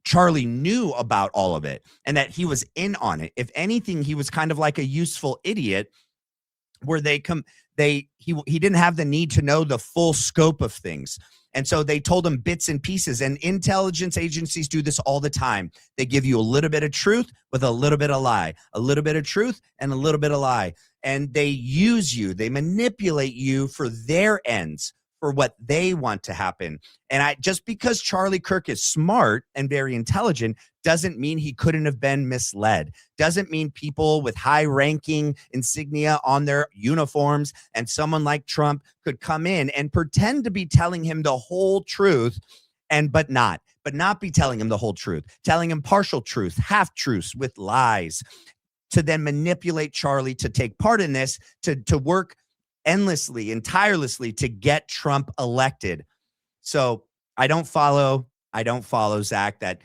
Charlie knew about all of it and that he was in on it. If anything, he was kind of like a useful idiot, where he didn't have the need to know the full scope of things. And so they told him bits and pieces, and intelligence agencies do this all the time. They give you a little bit of truth with a little bit of lie, a little bit of truth and a little bit of lie. And they use you, they manipulate you for their ends, for what they want to happen. And just because Charlie Kirk is smart and very intelligent doesn't mean he couldn't have been misled. Doesn't mean people with high ranking insignia on their uniforms and someone like Trump could come in and pretend to be telling him the whole truth, but not be telling him the whole truth, telling him partial truth, half truths with lies, to then manipulate Charlie to take part in this, to work endlessly and tirelessly to get Trump elected. So I don't follow Zack, that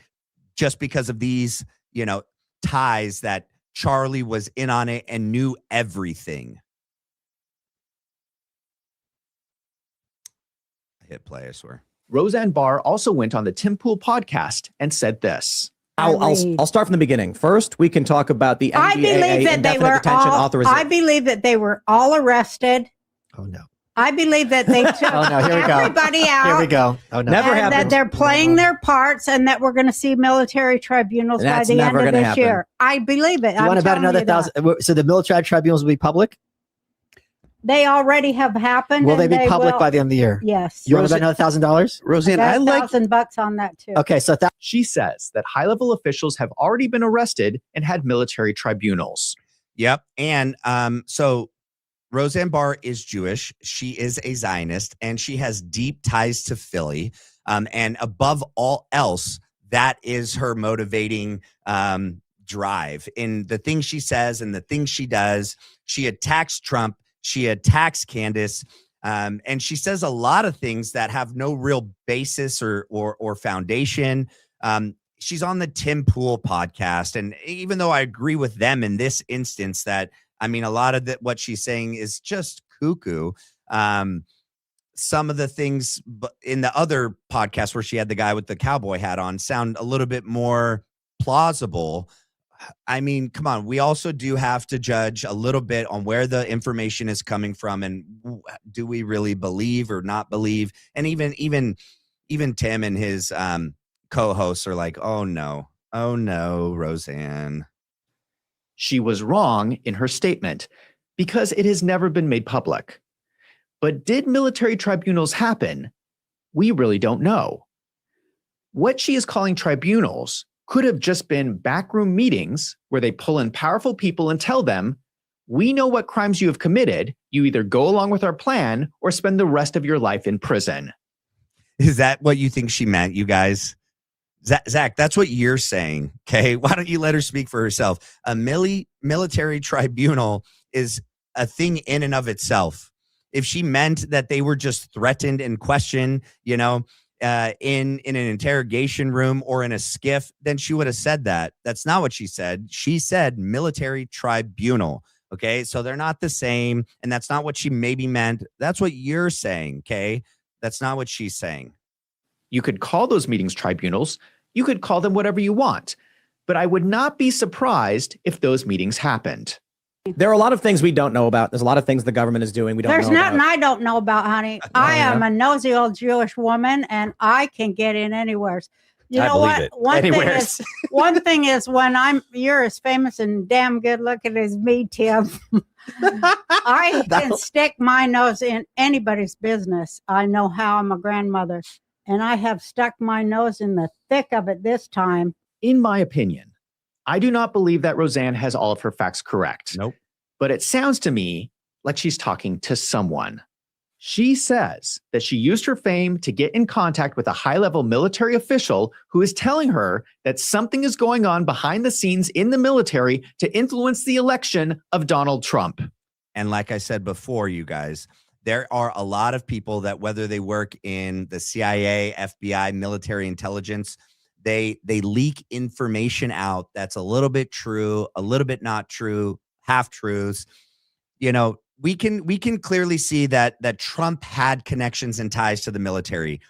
just because of these, ties, that Charlie was in on it and knew everything. I hit play, I swear. Roseanne Barr also went on the Tim Pool podcast and said this. I'll start from the beginning. First, we can talk about the I believe that they were authorization. I believe that they were all arrested. Oh no. I believe that they took Oh no, here we go. everybody out. Here we go. Oh no. Never happened. That they're playing their parts, and that we're going to see military tribunals by the end of this year. I believe it. You want about another 1,000? So the military tribunals will be public? They already have happened. Will they be public by the end of the year? Yes. You want about another $1,000? Roseanne, I like $1,000 on that too. Okay, so she says that high-level officials have already been arrested and had military tribunals. Yep. And so Roseanne Barr is Jewish. She is a Zionist, and she has deep ties to Philly. And above all else, that is her motivating drive in the things she says and the things she does. She attacks Trump. She attacks Candace. And she says a lot of things that have no real basis or foundation. She's on the Tim Pool podcast. And even though I agree with them in this instance that, a lot of what she's saying is just cuckoo. Some of the things in the other podcast where she had the guy with the cowboy hat on sound a little bit more plausible. Come on. We also do have to judge a little bit on where the information is coming from, and do we really believe or not believe? And even Tim and his co-hosts are like, oh no, Roseanne. She was wrong in her statement because it has never been made public. But did military tribunals happen? We really don't know. What she is calling tribunals could have just been backroom meetings where they pull in powerful people and tell them, we know what crimes you have committed. You either go along with our plan or spend the rest of your life in prison. Is that what you think she meant, you guys? Zack, that's what you're saying, okay? Why don't you let her speak for herself? A military tribunal is a thing in and of itself. If she meant that they were just threatened and questioned, in an interrogation room or in a skiff, then she would have said that. That's not what she said. She said military tribunal. Okay, so they're not the same, and that's not what she maybe meant. That's what you're saying, okay? That's not what she's saying. You could call those meetings tribunals. You could call them whatever you want. But I would not be surprised if those meetings happened. There are a lot of things we don't know about. There's a lot of things the government is doing we don't There's know nothing about. I don't know about, honey. I am a nosy old Jewish woman, and I can get in anywhere. You I know believe what? it. One thing is when you're as famous and damn good looking as me, Tim, I can stick my nose in anybody's business. I know how. I'm a grandmother, and I have stuck my nose in the thick of it this time. In my opinion, I do not believe that Roseanne has all of her facts correct. Nope. But it sounds to me like she's talking to someone. She says that she used her fame to get in contact with a high-level military official who is telling her that something is going on behind the scenes in the military to influence the election of Donald Trump. And like I said before, you guys, there are a lot of people that whether they work in the CIA, FBI, military intelligence, they leak information out that's a little bit true, a little bit not true, half truths. We can clearly see that Trump had connections and ties to the military.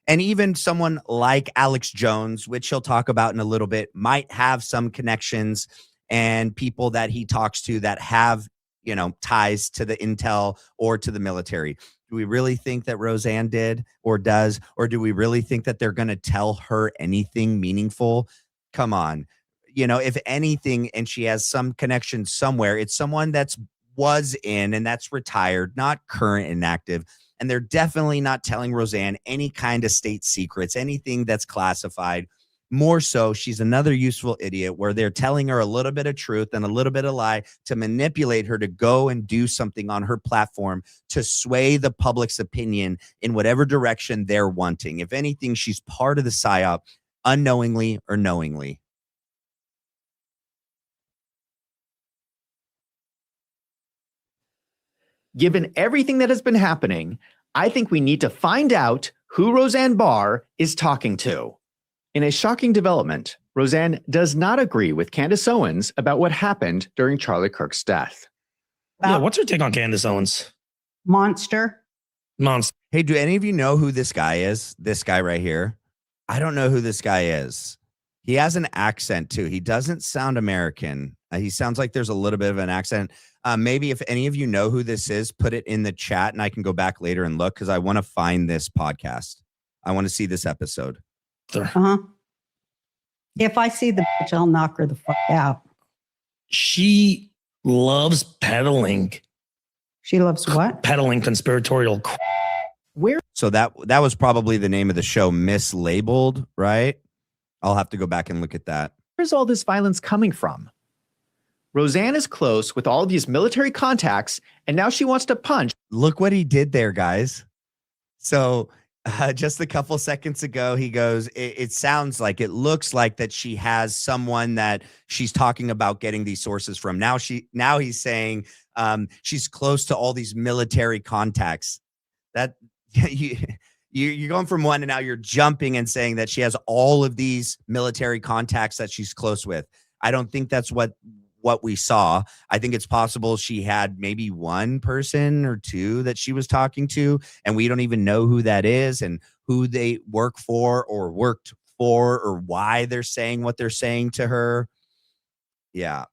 And even someone like Alex Jones, which he'll talk about in a little bit, might have some connections and people that he talks to that have, ties to the intel or to the military. Do we really think that Roseanne did or does? Or do we really think that they're going to tell her anything meaningful? Come on. If anything, and she has some connection somewhere, it's someone was in and that's retired, not current and active. And they're definitely not telling Roseanne any kind of state secrets, anything that's classified. More so, she's another useful idiot where they're telling her a little bit of truth and a little bit of lie to manipulate her to go and do something on her platform to sway the public's opinion in whatever direction they're wanting. If anything, she's part of the psyop unknowingly or knowingly. Given everything that has been happening, I think we need to find out who Roseanne Barr is talking to. In a shocking development, Roseanne does not agree with Candace Owens about what happened during Charlie Kirk's death. Yeah, what's her take on Candace Owens? Monster. Hey, do any of you know who this guy is? This guy right here? I don't know who this guy is. He has an accent too. He doesn't sound American. He sounds like there's a little bit of an accent. Maybe if any of you know who this is, put it in the chat and I can go back later and look because I want to find this podcast. I want to see this episode. If I see the bitch, I'll knock her the fuck out. She loves peddling. She loves what? Peddling conspiratorial. So that was probably the name of the show, Mislabeled, right? I'll have to go back and look at that. Where's all this violence coming from? Roseanne is close with all of these military contacts, and now she wants to punch. Look what he did there, guys. So just a couple seconds ago, he goes, it sounds like, it looks like that she has someone that she's talking about getting these sources from. Now he's saying she's close to all these military contacts. That you're going from one and now you're jumping and saying that she has all of these military contacts that she's close with. I don't think that's what we saw. I think it's possible she had maybe one person or two that she was talking to, and we don't even know who that is and who they work for or worked for or why they're saying what they're saying to her. Yeah.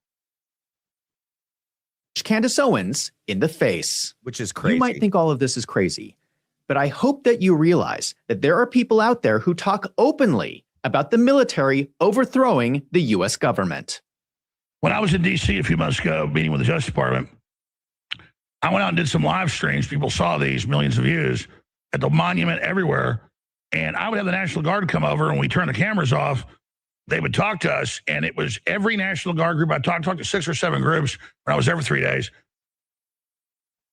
Candace Owens in the face. Which is crazy. You might think all of this is crazy, but I hope that you realize that there are people out there who talk openly about the military overthrowing the U.S. government. When I was in D.C. a few months ago, meeting with the Justice Department, I went out and did some live streams. People saw these, millions of views at the monument everywhere. And I would have the National Guard come over, and we turn the cameras off. They would talk to us, and it was every National Guard group. I talked to 6 or 7 groups when I was there for 3 days.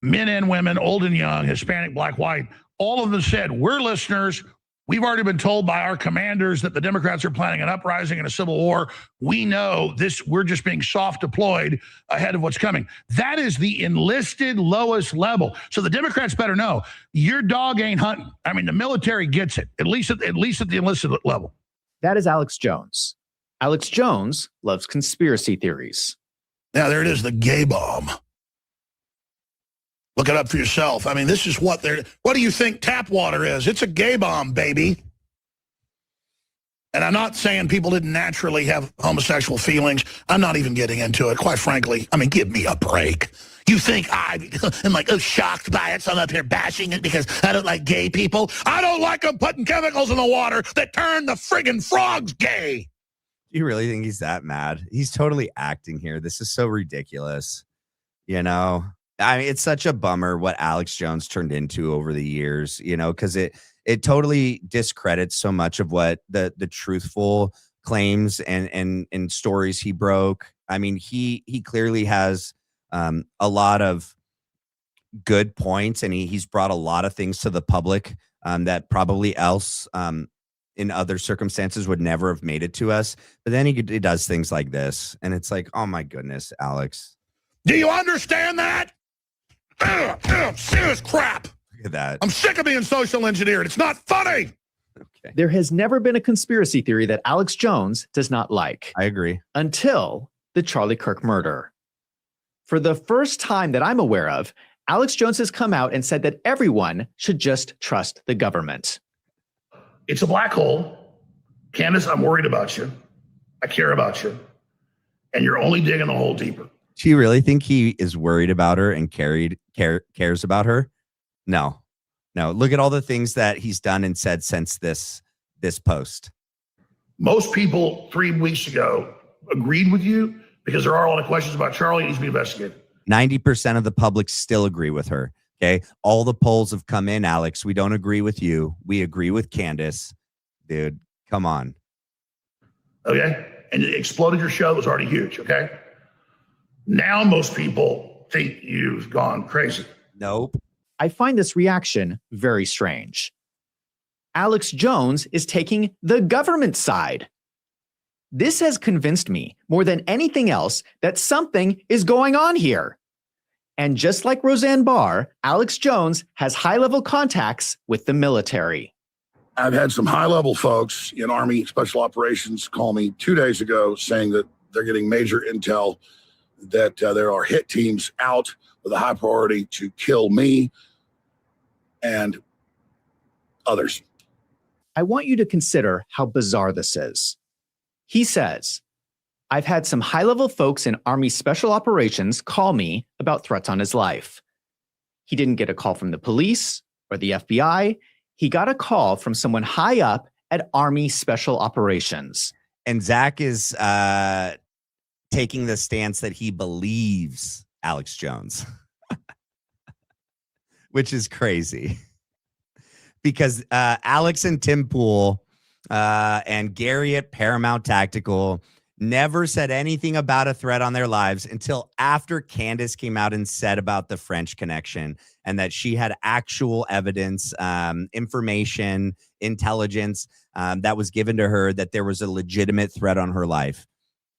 Men and women, old and young, Hispanic, black, white. All of them said, we're listeners. We've already been told by our commanders that the Democrats are planning an uprising and a civil war. We know this, we're just being soft deployed ahead of what's coming. That is the enlisted lowest level. So the Democrats better know your dog ain't hunting. I mean, the military gets it, at least at the enlisted level. That is Alex Jones. Alex Jones loves conspiracy theories. Now, there it is, the gay bomb. Look it up for yourself. I mean, this is what do you think tap water is? It's a gay bomb, baby. And I'm not saying people didn't naturally have homosexual feelings. I'm not even getting into it, quite frankly. I mean, give me a break. You think I am like, shocked by it, so I'm up here bashing it because I don't like gay people? I don't like them putting chemicals in the water that turn the friggin' frogs gay. You really think he's that mad? He's totally acting here. This is so ridiculous. I mean, it's such a bummer what Alex Jones turned into over the years, because it totally discredits so much of what the truthful claims and stories he broke. I mean, he clearly has a lot of good points, and he's brought a lot of things to the public that probably else in other circumstances would never have made it to us. But then he does things like this, and it's like, oh my goodness, Alex. Do you understand that? Serious crap. Look at that. I'm sick of being social engineered. It's not funny. Okay. There has never been a conspiracy theory that Alex Jones does not like. I agree. Until the Charlie Kirk murder. For the first time that I'm aware of, Alex Jones has come out and said that everyone should just trust the government. It's a black hole. Candace, I'm worried about you. I care about you. And you're only digging the hole deeper. Do you really think he is worried about her and cares about her? No. Look at all the things that he's done and said since this post. Most people 3 weeks ago agreed with you because there are a lot of questions about Charlie. He needs to be investigated. 90% of the public still agree with her. Okay. All the polls have come in, Alex. We don't agree with you. We agree with Candace. Dude, come on. Okay. And it exploded your show. It was already huge. Okay. Now most people think you've gone crazy. Nope. I find this reaction very strange. Alex Jones is taking the government side. This has convinced me more than anything else that something is going on here. And just like Roseanne Barr, Alex Jones has high-level contacts with the military. I've had some high-level folks in Army Special Operations call me 2 days ago saying that they're getting major intel that there are hit teams out with a high priority to kill me and others. I want you to consider how bizarre this is. He says, I've had some high-level folks in Army Special Operations call me about threats on his life. He didn't get a call from the police or the FBI. He got a call from someone high up at Army Special Operations. And Zack is taking the stance that he believes Alex Jones, which is crazy. Because Alex and Tim Pool and Gary at Paramount Tactical never said anything about a threat on their lives until after Candace came out and said about the French connection and that she had actual evidence, information, intelligence that was given to her that there was a legitimate threat on her life.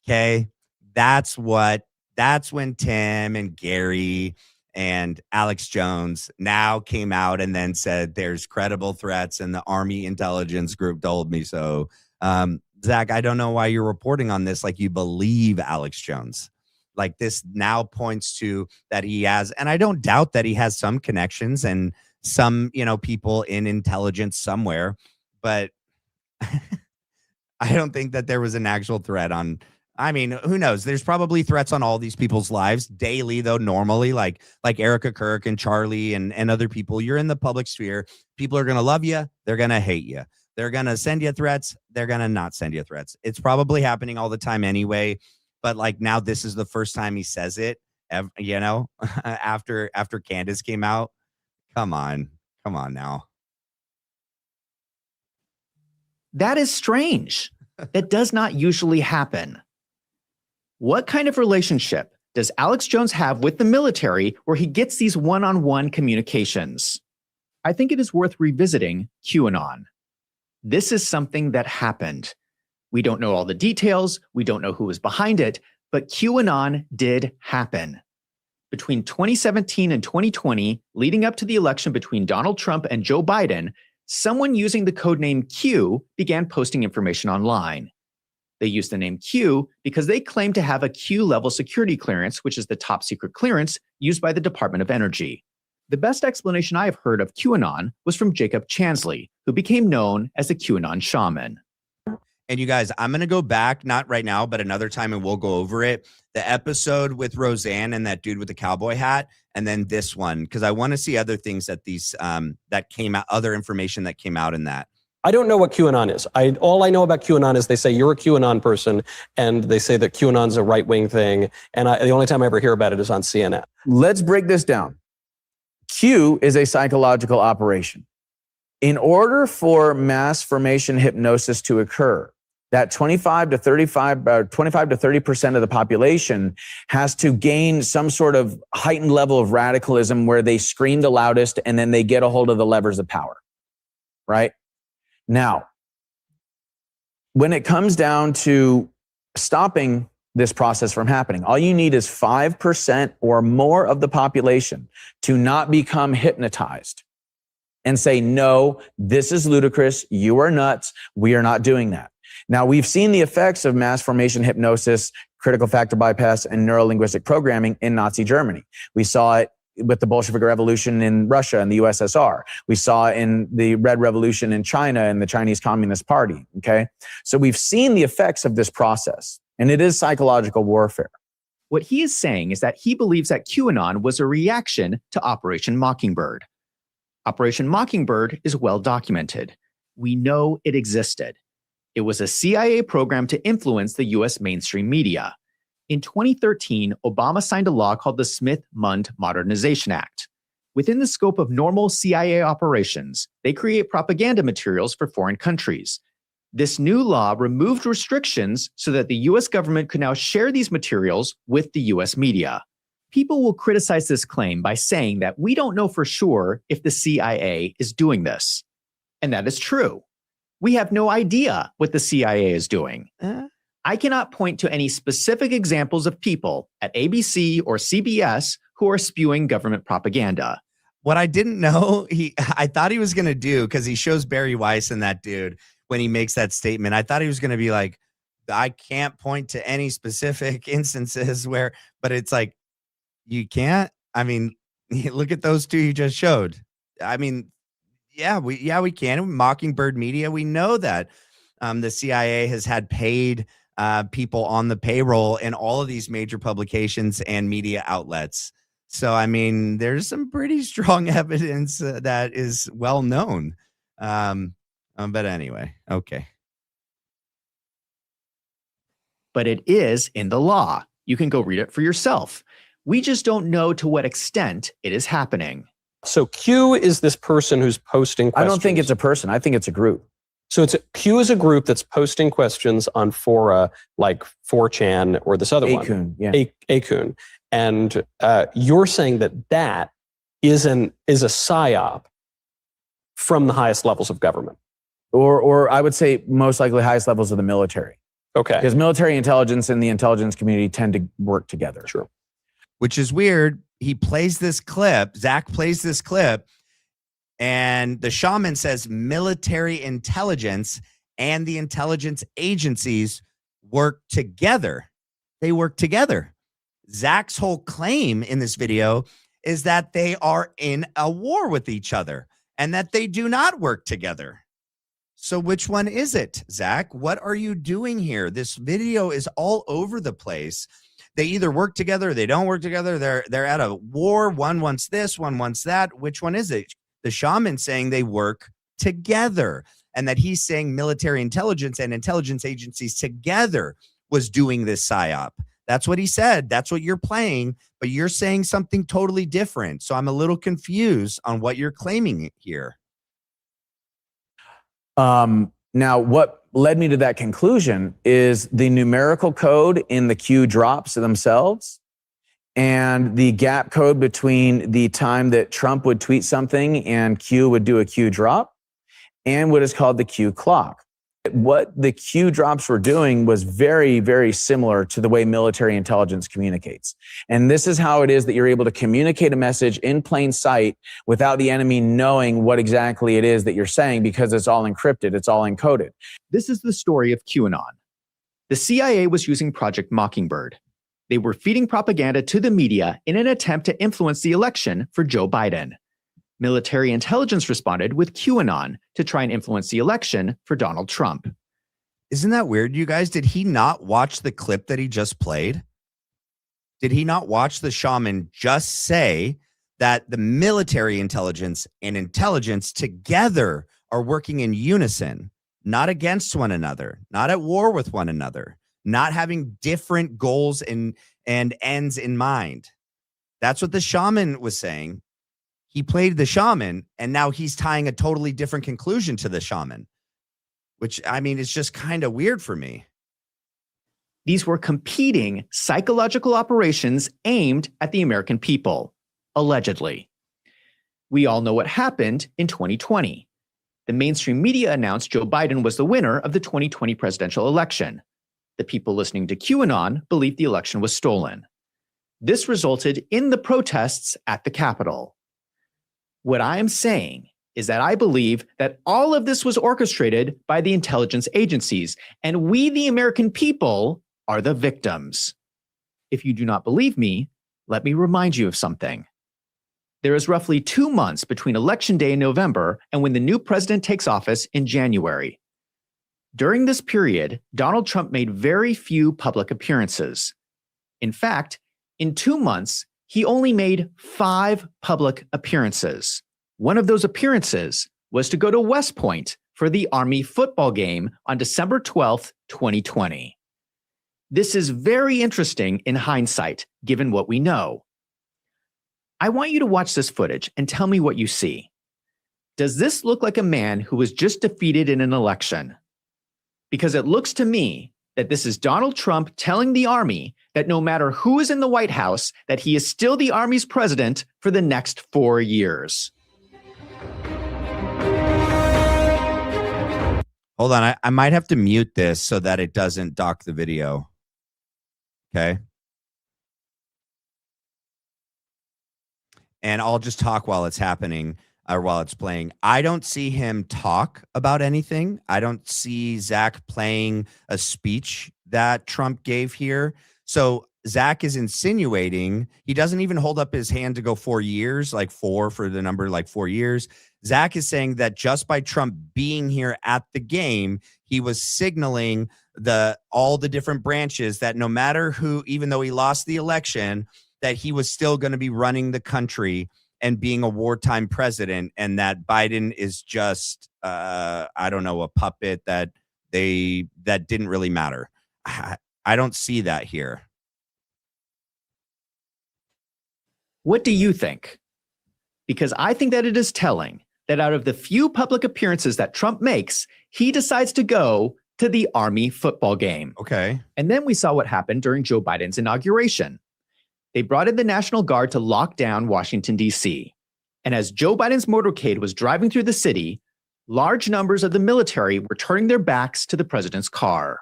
Okay. That's when Tim and Gary and Alex Jones now came out and then said there's credible threats and the Army intelligence group told me so. Zack, I don't know why you're reporting on this like you believe Alex Jones. Like this now points to that he has, and I don't doubt that he has some connections and some, people in intelligence somewhere, but I don't think that there was an actual threat on. I mean, who knows? There's probably threats on all these people's lives daily, though, normally, like Erica Kirk and Charlie and other people. You're in the public sphere. People are going to love you. They're going to hate you. They're going to send you threats. They're going to not send you threats. It's probably happening all the time anyway. But like now, this is the first time he says it, after Candace came out. Come on now. That is strange. That does not usually happen. What kind of relationship does Alex Jones have with the military where he gets these one-on-one communications? I think it is worth revisiting QAnon. This is something that happened. We don't know all the details. We don't know who was behind it, but QAnon did happen. Between 2017 and 2020, leading up to the election between Donald Trump and Joe Biden, someone using the codename Q began posting information online. They used the name Q because they claimed to have a Q-level security clearance, which is the top secret clearance used by the Department of Energy. The best explanation I have heard of QAnon was from Jacob Chansley, who became known as the QAnon shaman. And you guys, I'm going to go back, not right now, but another time, and we'll go over it. The episode with Roseanne and that dude with the cowboy hat, and then this one, because I want to see other things that these that came out, other information that came out in that. I don't know what QAnon is. All I know about QAnon is they say you're a QAnon person, and they say that QAnon's a right-wing thing. And the only time I ever hear about it is on CNN. Let's break this down. Q is a psychological operation. In order for mass formation hypnosis to occur, that 25 to 30% of the population has to gain some sort of heightened level of radicalism where they scream the loudest and then they get a hold of the levers of power, right? Now, when it comes down to stopping this process from happening, all you need is 5% or more of the population to not become hypnotized and say, no, this is ludicrous. You are nuts. We are not doing that. Now, we've seen the effects of mass formation hypnosis, critical factor bypass, and neurolinguistic programming in Nazi Germany. We saw it with the Bolshevik Revolution in Russia and the USSR. We saw it in the Red Revolution in China and the Chinese Communist Party, okay? So we've seen the effects of this process, and it is psychological warfare. What he is saying is that he believes that QAnon was a reaction to Operation Mockingbird. Operation Mockingbird is well documented. We know it existed. It was a CIA program to influence the US mainstream media. In 2013, Obama signed a law called the Smith-Mundt Modernization Act. Within the scope of normal CIA operations, they create propaganda materials for foreign countries. This new law removed restrictions so that the US government could now share these materials with the US media. People will criticize this claim by saying that we don't know for sure if the CIA is doing this. And that is true. We have no idea what the CIA is doing. I cannot point to any specific examples of people at ABC or CBS who are spewing government propaganda. What I didn't know, I thought he was going to do, because he shows Barry Weiss and that dude when he makes that statement. I thought he was going to be like, I can't point to any specific instances where, but it's like, you can't. I mean, look at those two you just showed. I mean, we can. Mockingbird Media, we know that the CIA has had paid people on the payroll in all of these major publications and media outlets. So, I mean, there's some pretty strong evidence that is well known. But anyway, okay. But it is in the law. You can go read it for yourself. We just don't know to what extent it is happening. So Q is this person who's posting questions. I don't think it's a person. I think it's a group. So Q is a group that's posting questions on fora like 4chan or this other one. Yeah. Akun. And you're saying that is a psyop from the highest levels of government. Or I would say most likely highest levels of the military. Okay. Because military intelligence and the intelligence community tend to work together. Sure. Which is weird. He plays this clip. Zack plays this clip. And the shaman says military intelligence and the intelligence agencies work together. They work together. Zack's whole claim in this video is that they are in a war with each other and that they do not work together. So which one is it, Zack? What are you doing here? This video is all over the place. They either work together or they don't work together. They're at a war. One wants this, one wants that. Which one is it? The shaman saying they work together and that he's saying military intelligence and intelligence agencies together was doing this psyop. That's what he said. That's what you're playing, but you're saying something totally different. So I'm a little confused on what you're claiming here. Now, what led me to that conclusion is the numerical code in the Q drops themselves and the gap code between the time that Trump would tweet something and Q would do a Q drop. and what is called the Q clock. What the Q drops were doing was very, very similar to the way military intelligence communicates. And this is how it is that you're able to communicate a message in plain sight without the enemy knowing what exactly it is that you're saying, because it's all encrypted, it's all encoded. This is the story of QAnon. The CIA was using Project Mockingbird. They were feeding propaganda to the media in an attempt to influence the election for Joe Biden. Military intelligence responded with QAnon to try and influence the election for Donald Trump. Isn't that weird, you guys? Did he not watch the clip that he just played? Did he not watch the shaman just say that the military intelligence and intelligence together are working in unison, not against one another, not at war with one another, not having different goals and ends in mind? That's what the shaman was saying. He played the shaman, and now he's tying a totally different conclusion to the shaman, which, I mean, is just kind of weird for me. These were competing psychological operations aimed at the American people, allegedly. We all know what happened in 2020. The mainstream media announced Joe Biden was the winner of the 2020 presidential election. The people listening to QAnon believed the election was stolen. This resulted in the protests at the Capitol. What I am saying is that I believe that all of this was orchestrated by the intelligence agencies, and we, the American people, are the victims. If you do not believe me, let me remind you of something. There is roughly 2 months between Election Day in November and when the new president takes office in January. During this period, Donald Trump made very few public appearances. In fact, in 2 months, he only made 5 public appearances. One of those appearances was to go to West Point for the Army football game on December 12th, 2020. This is very interesting in hindsight, given what we know. I want you to watch this footage and tell me what you see. Does this look like a man who was just defeated in an election? Because it looks to me that this is Donald Trump telling the Army that no matter who is in the White House, that he is still the Army's president for the next 4 years. Hold on. I might have to mute this so that it doesn't dock the video. Okay. And I'll just talk while it's happening or while it's playing. I don't see him talk about anything. I don't see Zack playing a speech that Trump gave here. So Zack is insinuating, he doesn't even hold up his hand to go 4 years, like 4 for the number, like 4 years. Zack is saying that just by Trump being here at the game, he was signaling all the different branches that no matter who, even though he lost the election, that he was still going to be running the country and being a wartime president, and that Biden is just, I don't know, a puppet that didn't really matter. I don't see that here. What do you think? Because I think that it is telling that out of the few public appearances that Trump makes, he decides to go to the Army football game. Okay. And then we saw what happened during Joe Biden's inauguration. They brought in the National Guard to lock down Washington, D.C. And as Joe Biden's motorcade was driving through the city, large numbers of the military were turning their backs to the president's car.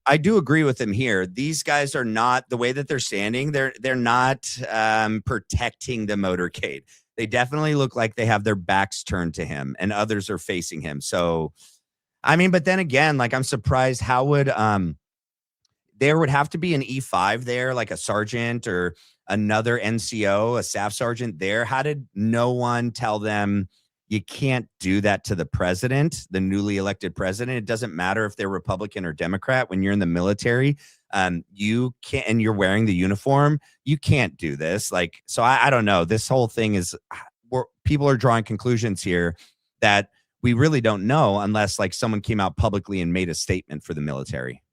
I do agree with him here. These guys are not, the way that they're standing, they're not protecting the motorcade. They definitely look like they have their backs turned to him and others are facing him. So, I mean, but then again, like, I'm surprised how would there would have to be an E5 there, like a sergeant or another NCO, a staff sergeant there. How did no one tell them you can't do that to the president, the newly elected president? It doesn't matter if they're Republican or Democrat. When you're in the military, you can't, and you're wearing the uniform, you can't do this. Like, so I don't know. This whole thing is, people are drawing conclusions here that we really don't know unless like someone came out publicly and made a statement for the military.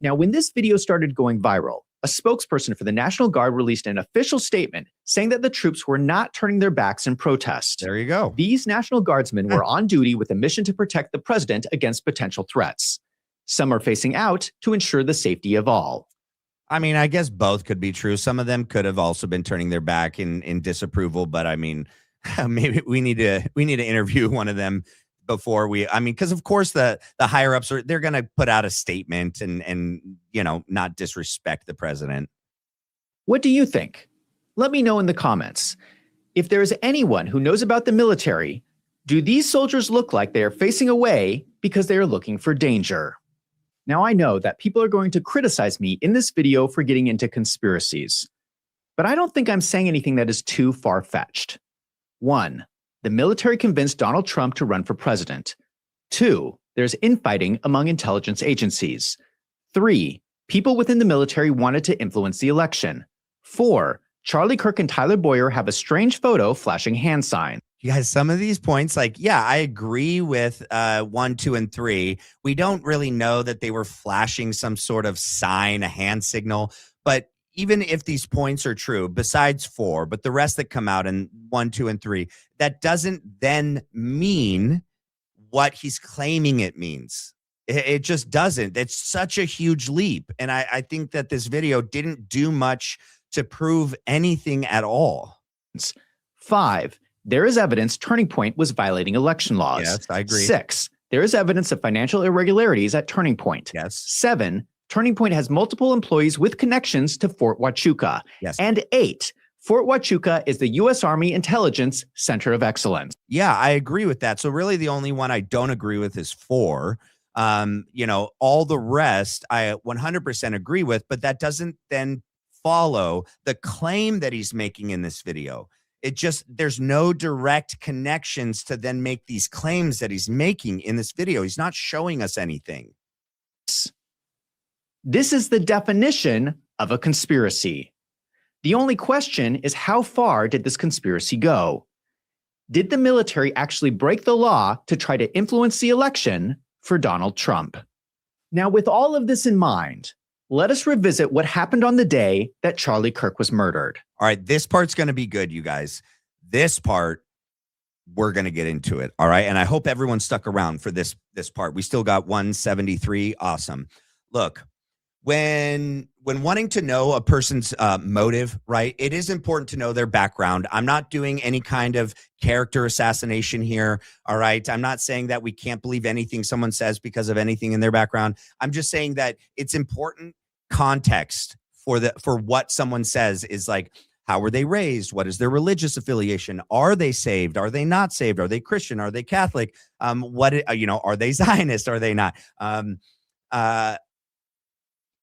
Now, when this video started going viral, a spokesperson for the National Guard released an official statement saying that the troops were not turning their backs in protest. There you go. These National Guardsmen were on duty with a mission to protect the president against potential threats. Some are facing out to ensure the safety of all. I mean, I guess both could be true. Some of them could have also been turning their back in disapproval, but I mean, maybe we need to interview one of them before because of course the higher ups they're going to put out a statement and not disrespect the president. What do you think? Let me know in the comments. If there is anyone who knows about the military, do these soldiers look like they are facing away because they are looking for danger? Now, I know that people are going to criticize me in this video for getting into conspiracies, but I don't think I'm saying anything that is too far-fetched. 1, the military convinced Donald Trump to run for president. 2, there's infighting among intelligence agencies. 3, people within the military wanted to influence the election. 4, Charlie Kirk and Tyler Boyer have a strange photo flashing hand sign. You guys, some of these points, I agree with 1, 2, and 3. We don't really know that they were flashing some sort of sign, a hand signal. But even if these points are true, besides 4, but the rest that come out in 1, 2, and 3, that doesn't then mean what he's claiming it means. It just doesn't. It's such a huge leap. And I think that this video didn't do much to prove anything at all. 5, there is evidence Turning Point was violating election laws. Yes, I agree. 6, there is evidence of financial irregularities at Turning Point. Yes. 7, Turning Point has multiple employees with connections to Fort Huachuca. Yes. And 8, Fort Huachuca is the U.S. Army Intelligence Center of Excellence. Yeah, I agree with that. So really the only one I don't agree with is 4. All the rest I 100% agree with, but that doesn't then follow the claim that he's making in this video. There's no direct connections to then make these claims that he's making in this video. He's not showing us anything. This is the definition of a conspiracy. The only question is, how far did this conspiracy go? Did the military actually break the law to try to influence the election for Donald Trump? Now, with all of this in mind, let us revisit what happened on the day that Charlie Kirk was murdered. All right, this part's going to be good, you guys. This part, we're going to get into it, all right? And I hope everyone stuck around for this part. We still got 173. Awesome. Look, when wanting to know a person's motive, right, it is important to know their background. I'm not doing any kind of character assassination here, all right? I'm not saying that we can't believe anything someone says because of anything in their background. I'm just saying that it's important context for what someone says is like, how were they raised? What is their religious affiliation? Are they saved? Are they not saved? Are they Christian? Are they Catholic? Are they Zionist? Are they not?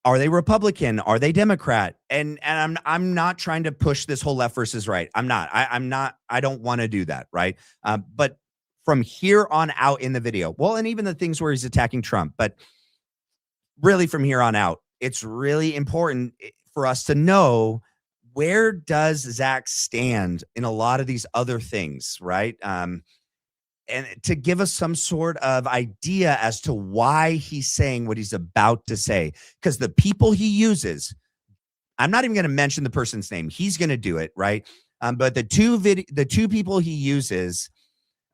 Are they Republican? Are they Democrat? And I'm not trying to push this whole left versus right. I'm not. I don't want to do that, right? But from here on out in the video, well, and even the things where he's attacking Trump, but really from here on out, it's really important for us to know, where does Zack stand in a lot of these other things, right? And to give us some sort of idea as to why he's saying what he's about to say. Because the people he uses, I'm not even going to mention the person's name. He's going to do it, right? But the two people he uses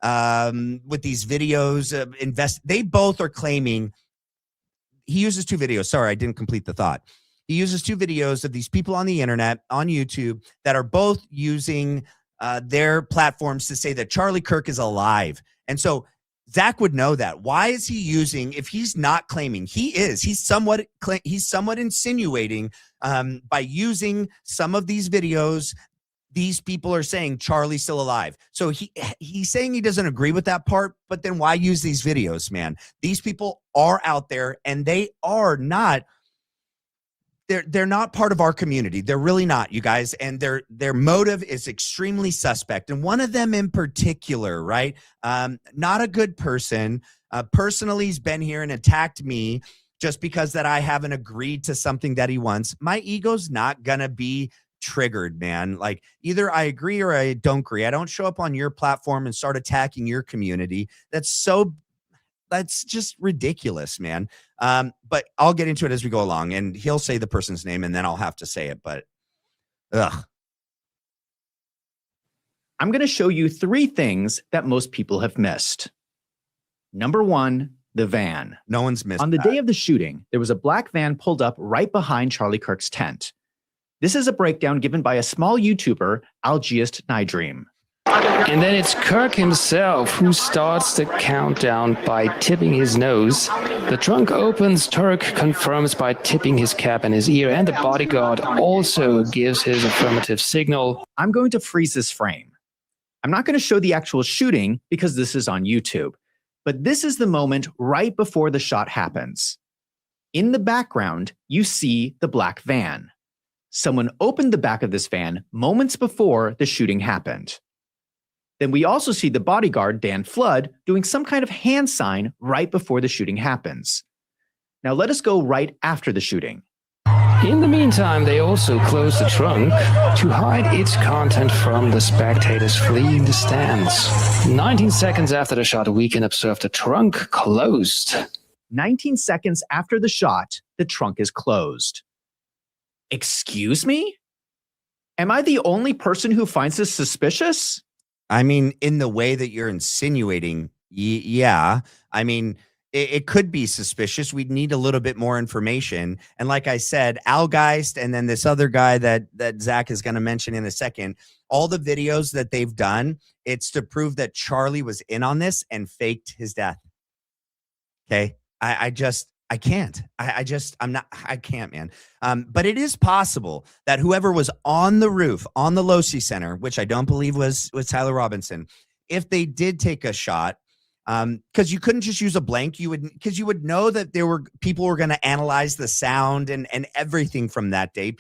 with these videos, they both are claiming. He uses 2 videos. Sorry, I didn't complete the thought. He uses 2 videos of these people on the internet, on YouTube, that are both using their platforms to say that Charlie Kirk is alive. And so Zack would know that. Why is he using, if he's not claiming, he's somewhat insinuating by using some of these videos, these people are saying Charlie's still alive. So he's saying he doesn't agree with that part, but then why use these videos, man? These people are out there and they are not, they're not part of our community. They're really not, you guys. And their motive is extremely suspect. And one of them in particular, right? Not a good person. Personally, he's been here and attacked me just because that I haven't agreed to something that he wants. My ego's not gonna be triggered, man. Like, either I agree or I don't agree. I don't show up on your platform and start attacking your community. That's so That's just ridiculous, man. But I'll get into it as we go along, and he'll say the person's name, and then I'll have to say it. But ugh. I'm going to show you 3 things that most people have missed. Number 1, the van. No one's missed. On the day of the shooting, there was a black van pulled up right behind Charlie Kirk's tent. This is a breakdown given by a small YouTuber, Algiest Nydream. And then it's Kirk himself who starts the countdown by tipping his nose. The trunk opens, Turk confirms by tipping his cap in his ear, and the bodyguard also gives his affirmative signal. I'm going to freeze this frame. I'm not going to show the actual shooting because this is on YouTube, but this is the moment right before the shot happens. In the background, you see the black van. Someone opened the back of this van moments before the shooting happened. Then we also see the bodyguard, Dan Flood, doing some kind of hand sign right before the shooting happens. Now let us go right after the shooting. In the meantime, they also close the trunk to hide its content from the spectators fleeing the stands. 19 seconds after the shot, we can observe the trunk closed. 19 seconds after the shot, the trunk is closed. Excuse me? Am I the only person who finds this suspicious? I mean, in the way that you're insinuating, yeah. I mean, it could be suspicious. We'd need a little bit more information. And like I said, Algeist and then this other guy that Zack is going to mention in a second, all the videos that they've done, it's to prove that Charlie was in on this and faked his death. Okay. I can't. I can't, man. But it is possible that whoever was on the roof, on the Losi Center, which I don't believe was Tyler Robinson, if they did take a shot, because you couldn't just use a blank, you would know that there were people were going to analyze the sound and everything from that day.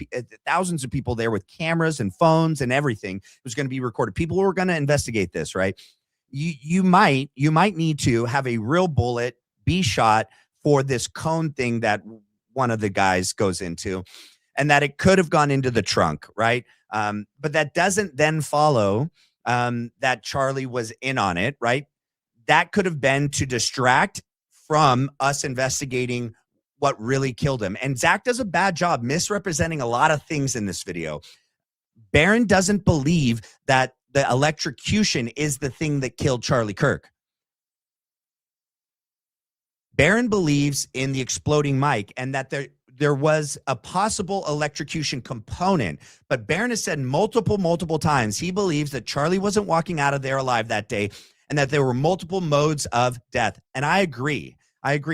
Thousands of people there with cameras and phones and everything was going to be recorded. People were going to investigate this, right? You might need to have a real bullet be shot for this cone thing that one of the guys goes into, and that it could have gone into the trunk, right? But that doesn't then follow that Charlie was in on it, right? That could have been to distract from us investigating what really killed him. And Zack does a bad job misrepresenting a lot of things in this video. Barron doesn't believe that the electrocution is the thing that killed Charlie Kirk. Barron believes in the exploding mic and that there was a possible electrocution component, but Barron has said multiple times he believes that Charlie wasn't walking out of there alive that day and that there were multiple modes of death. And I agree,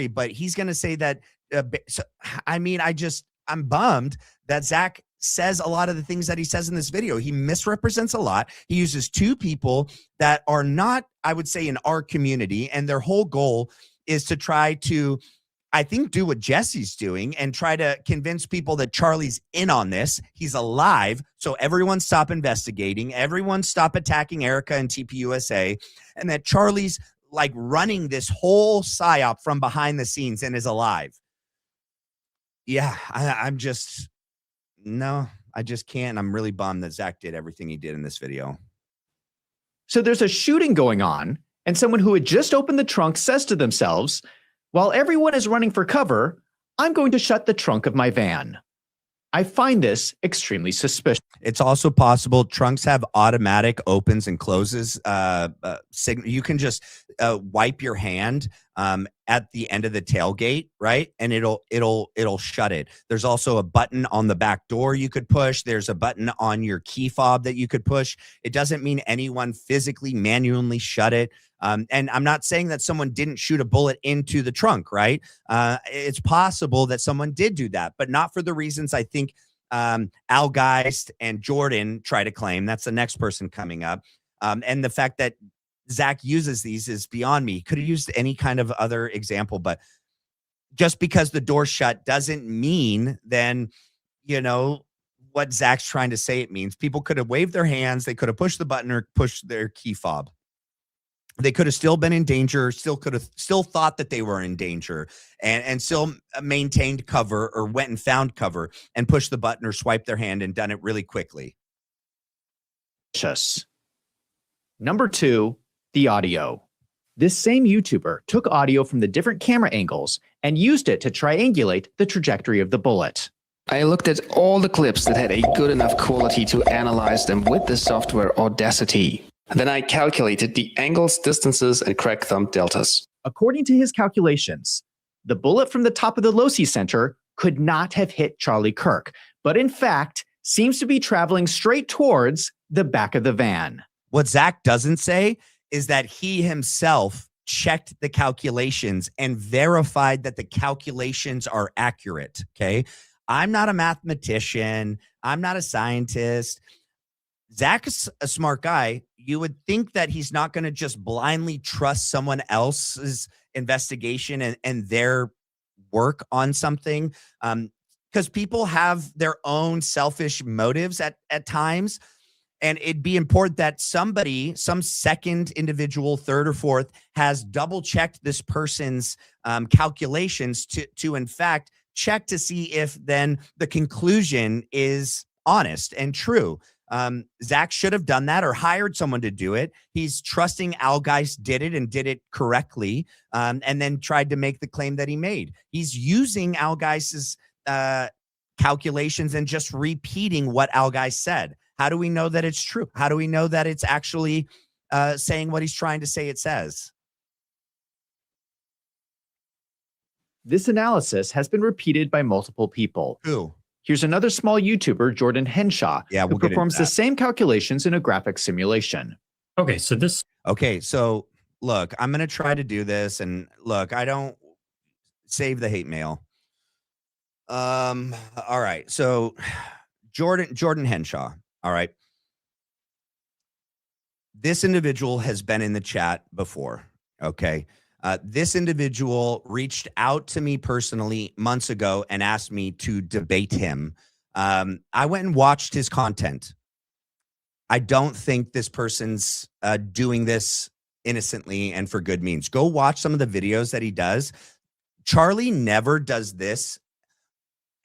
but he's going to say that. I'm bummed that Zack says a lot of the things that he says in this video. He misrepresents a lot. He uses 2 people that are not, I would say, in our community, and their whole goal is to try to, I think, do what Jesse's doing and try to convince people that Charlie's in on this. He's alive. So everyone stop investigating. Everyone stop attacking Erica and TPUSA. And that Charlie's like running this whole psyop from behind the scenes and is alive. Yeah, I just can't. I'm really bummed that Zack did everything he did in this video. So there's a shooting going on, and someone who had just opened the trunk says to themselves, while everyone is running for cover, I'm going to shut the trunk of my van. I find this extremely suspicious. It's also possible trunks have automatic opens and closes. You can just wipe your hand at the end of the tailgate, right? And it'll shut it. There's also a button on the back door you could push. There's a button on your key fob that you could push. It doesn't mean anyone physically manually shut it. And I'm not saying that someone didn't shoot a bullet into the trunk, right? It's possible that someone did do that, but not for the reasons I think Algeist and Jordan try to claim. That's the next person coming up. And the fact that Zack uses these is beyond me. Could have used any kind of other example, but just because the door shut doesn't mean then, what Zack's trying to say it means. People could have waved their hands. They could have pushed the button or pushed their key fob. They could have still been in danger, still thought that they were in danger and still maintained cover or went and found cover and pushed the button or swiped their hand and done it really quickly. Number 2, the audio. This same YouTuber took audio from the different camera angles and used it to triangulate the trajectory of the bullet. I looked at all the clips that had a good enough quality to analyze them with the software Audacity. Then I calculated the angles, distances, and crack thumb deltas. According to his calculations, the bullet from the top of the Losi Center could not have hit Charlie Kirk, but in fact seems to be traveling straight towards the back of the van. What Zack doesn't say is that he himself checked the calculations and verified that the calculations are accurate. Okay. I'm not a mathematician. I'm not a scientist. Zack's a smart guy. You would think that he's not going to just blindly trust someone else's investigation and their work on something. Because people have their own selfish motives at times. And it'd be important that somebody, some second individual, third or fourth, has double checked this person's calculations to in fact check to see if then the conclusion is honest and true. Zack should have done that or hired someone to do it. He's trusting Al Geist did it and did it correctly, and then tried to make the claim that he made. He's using Al Geist's calculations and just repeating what Al Geist said. How do we know that it's true? How do we know that it's actually saying what he's trying to say it says? This analysis has been repeated by multiple people. Who? Here's another small YouTuber, Jordan Henshaw, who performs the same calculations in a graphic simulation. Okay, so look, I'm going to try to do this, and look, I don't save the hate mail. All right. So Jordan Henshaw. All right. This individual has been in the chat before. Okay. This individual reached out to me personally months ago and asked me to debate him. I went and watched his content. I don't think this person's doing this innocently and for good means. Go watch some of the videos that he does. Charlie never does this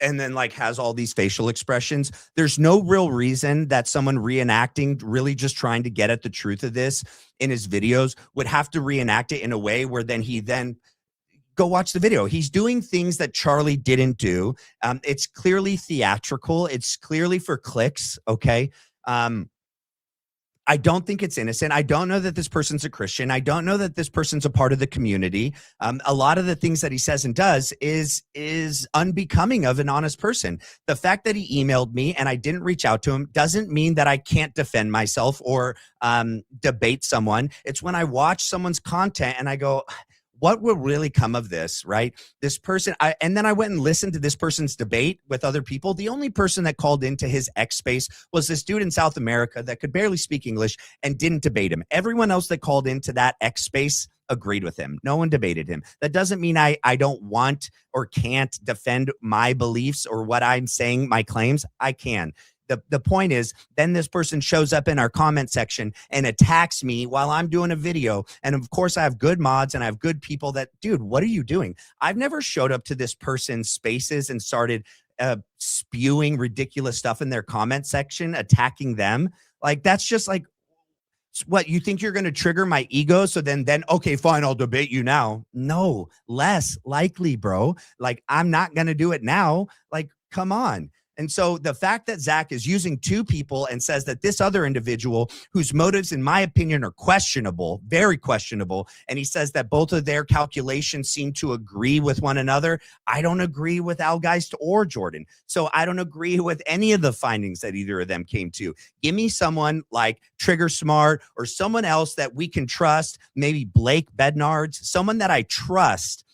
and then like has all these facial expressions. There's no real reason that someone reenacting, really just trying to get at the truth of this in his videos, would have to reenact it in a way where then go watch the video. He's doing things that Charlie didn't do. It's clearly theatrical. It's clearly for clicks. Okay. I don't think it's innocent. I don't know that this person's a Christian. I don't know that this person's a part of the community. A lot of the things that he says and does is unbecoming of an honest person. The fact that he emailed me and I didn't reach out to him doesn't mean that I can't defend myself or debate someone. It's when I watch someone's content and I go, what will really come of this, right? This person, and then I went and listened to this person's debate with other people. The only person that called into his X space was this dude in South America that could barely speak English and didn't debate him. Everyone else that called into that X space agreed with him. No one debated him. That doesn't mean I don't want or can't defend my beliefs or what I'm saying, my claims. I can. The point is, then this person shows up in our comment section and attacks me while I'm doing a video. And of course, I have good mods and I have good people that, dude, what are you doing? I've never showed up to this person's spaces and started spewing ridiculous stuff in their comment section, attacking them. Like, that's just like, what, you think you're going to trigger my ego? So then, okay, fine, I'll debate you now. No, less likely, bro. Like, I'm not going to do it now. Like, come on. And so the fact that Zack is using two people and says that this other individual, whose motives, in my opinion, are questionable, very questionable, and he says that both of their calculations seem to agree with one another. I don't agree with Al Geist or Jordan. So I don't agree with any of the findings that either of them came to. Give me someone like Trigger Smart or someone else that we can trust, maybe Blake Bednards, someone that I trust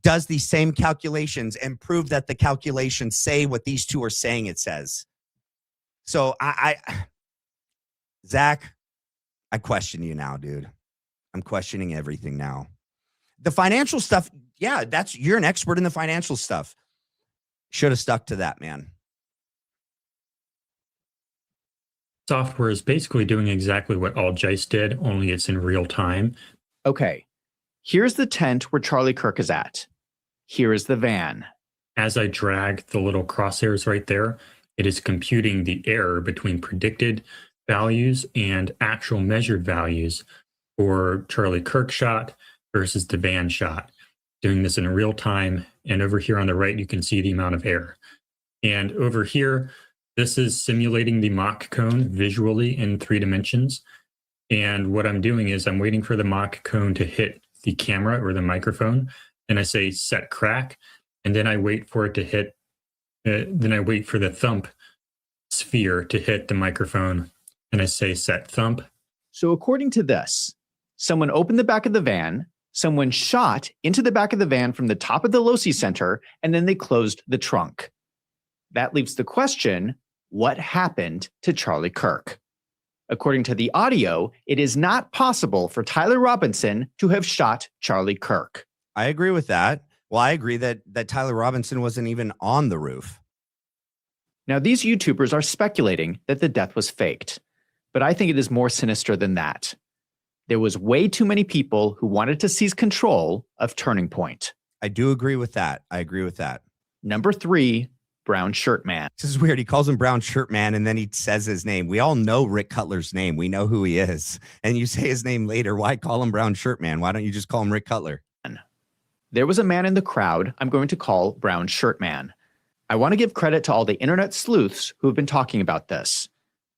does these same calculations and prove that the calculations say what these two are saying it says. So Zack, I question you now, dude. I'm questioning everything now. The financial stuff, yeah, you're an expert in the financial stuff. Should have stuck to that, man. Software is basically doing exactly what Al Geist did, only it's in real time. Okay, here's the tent where Charlie Kirk is at. Here is the van. As I drag the little crosshairs right there, it is computing the error between predicted values and actual measured values for Charlie Kirk shot versus the van shot, doing this in real time. And over here on the right, you can see the amount of air. And over here, this is simulating the mock cone visually in 3 dimensions. And what I'm doing is I'm waiting for the mock cone to hit the camera or the microphone. And I say set crack. And then I wait for it to hit, then I wait for the thump sphere to hit the microphone. And I say set thump. So according to this, someone opened the back of the van, someone shot into the back of the van from the top of the Losi Center, and then they closed the trunk. That leaves the question, what happened to Charlie Kirk? According to the audio, it is not possible for Tyler Robinson to have shot Charlie Kirk. I agree with that. Well, I agree that Tyler Robinson wasn't even on the roof. Now, these YouTubers are speculating that the death was faked, but I think it is more sinister than that. There was way too many people who wanted to seize control of Turning Point. I do agree with that. I agree with that. Number 3, Brown Shirt Man. This is weird. He calls him Brown Shirt Man, and then he says his name. We all know Rick Cutler's name. We know who he is. And you say his name later. Why call him Brown Shirt Man? Why don't you just call him Rick Cutler? There was a man in the crowd I'm going to call Brown Shirt Man. I want to give credit to all the internet sleuths who have been talking about this.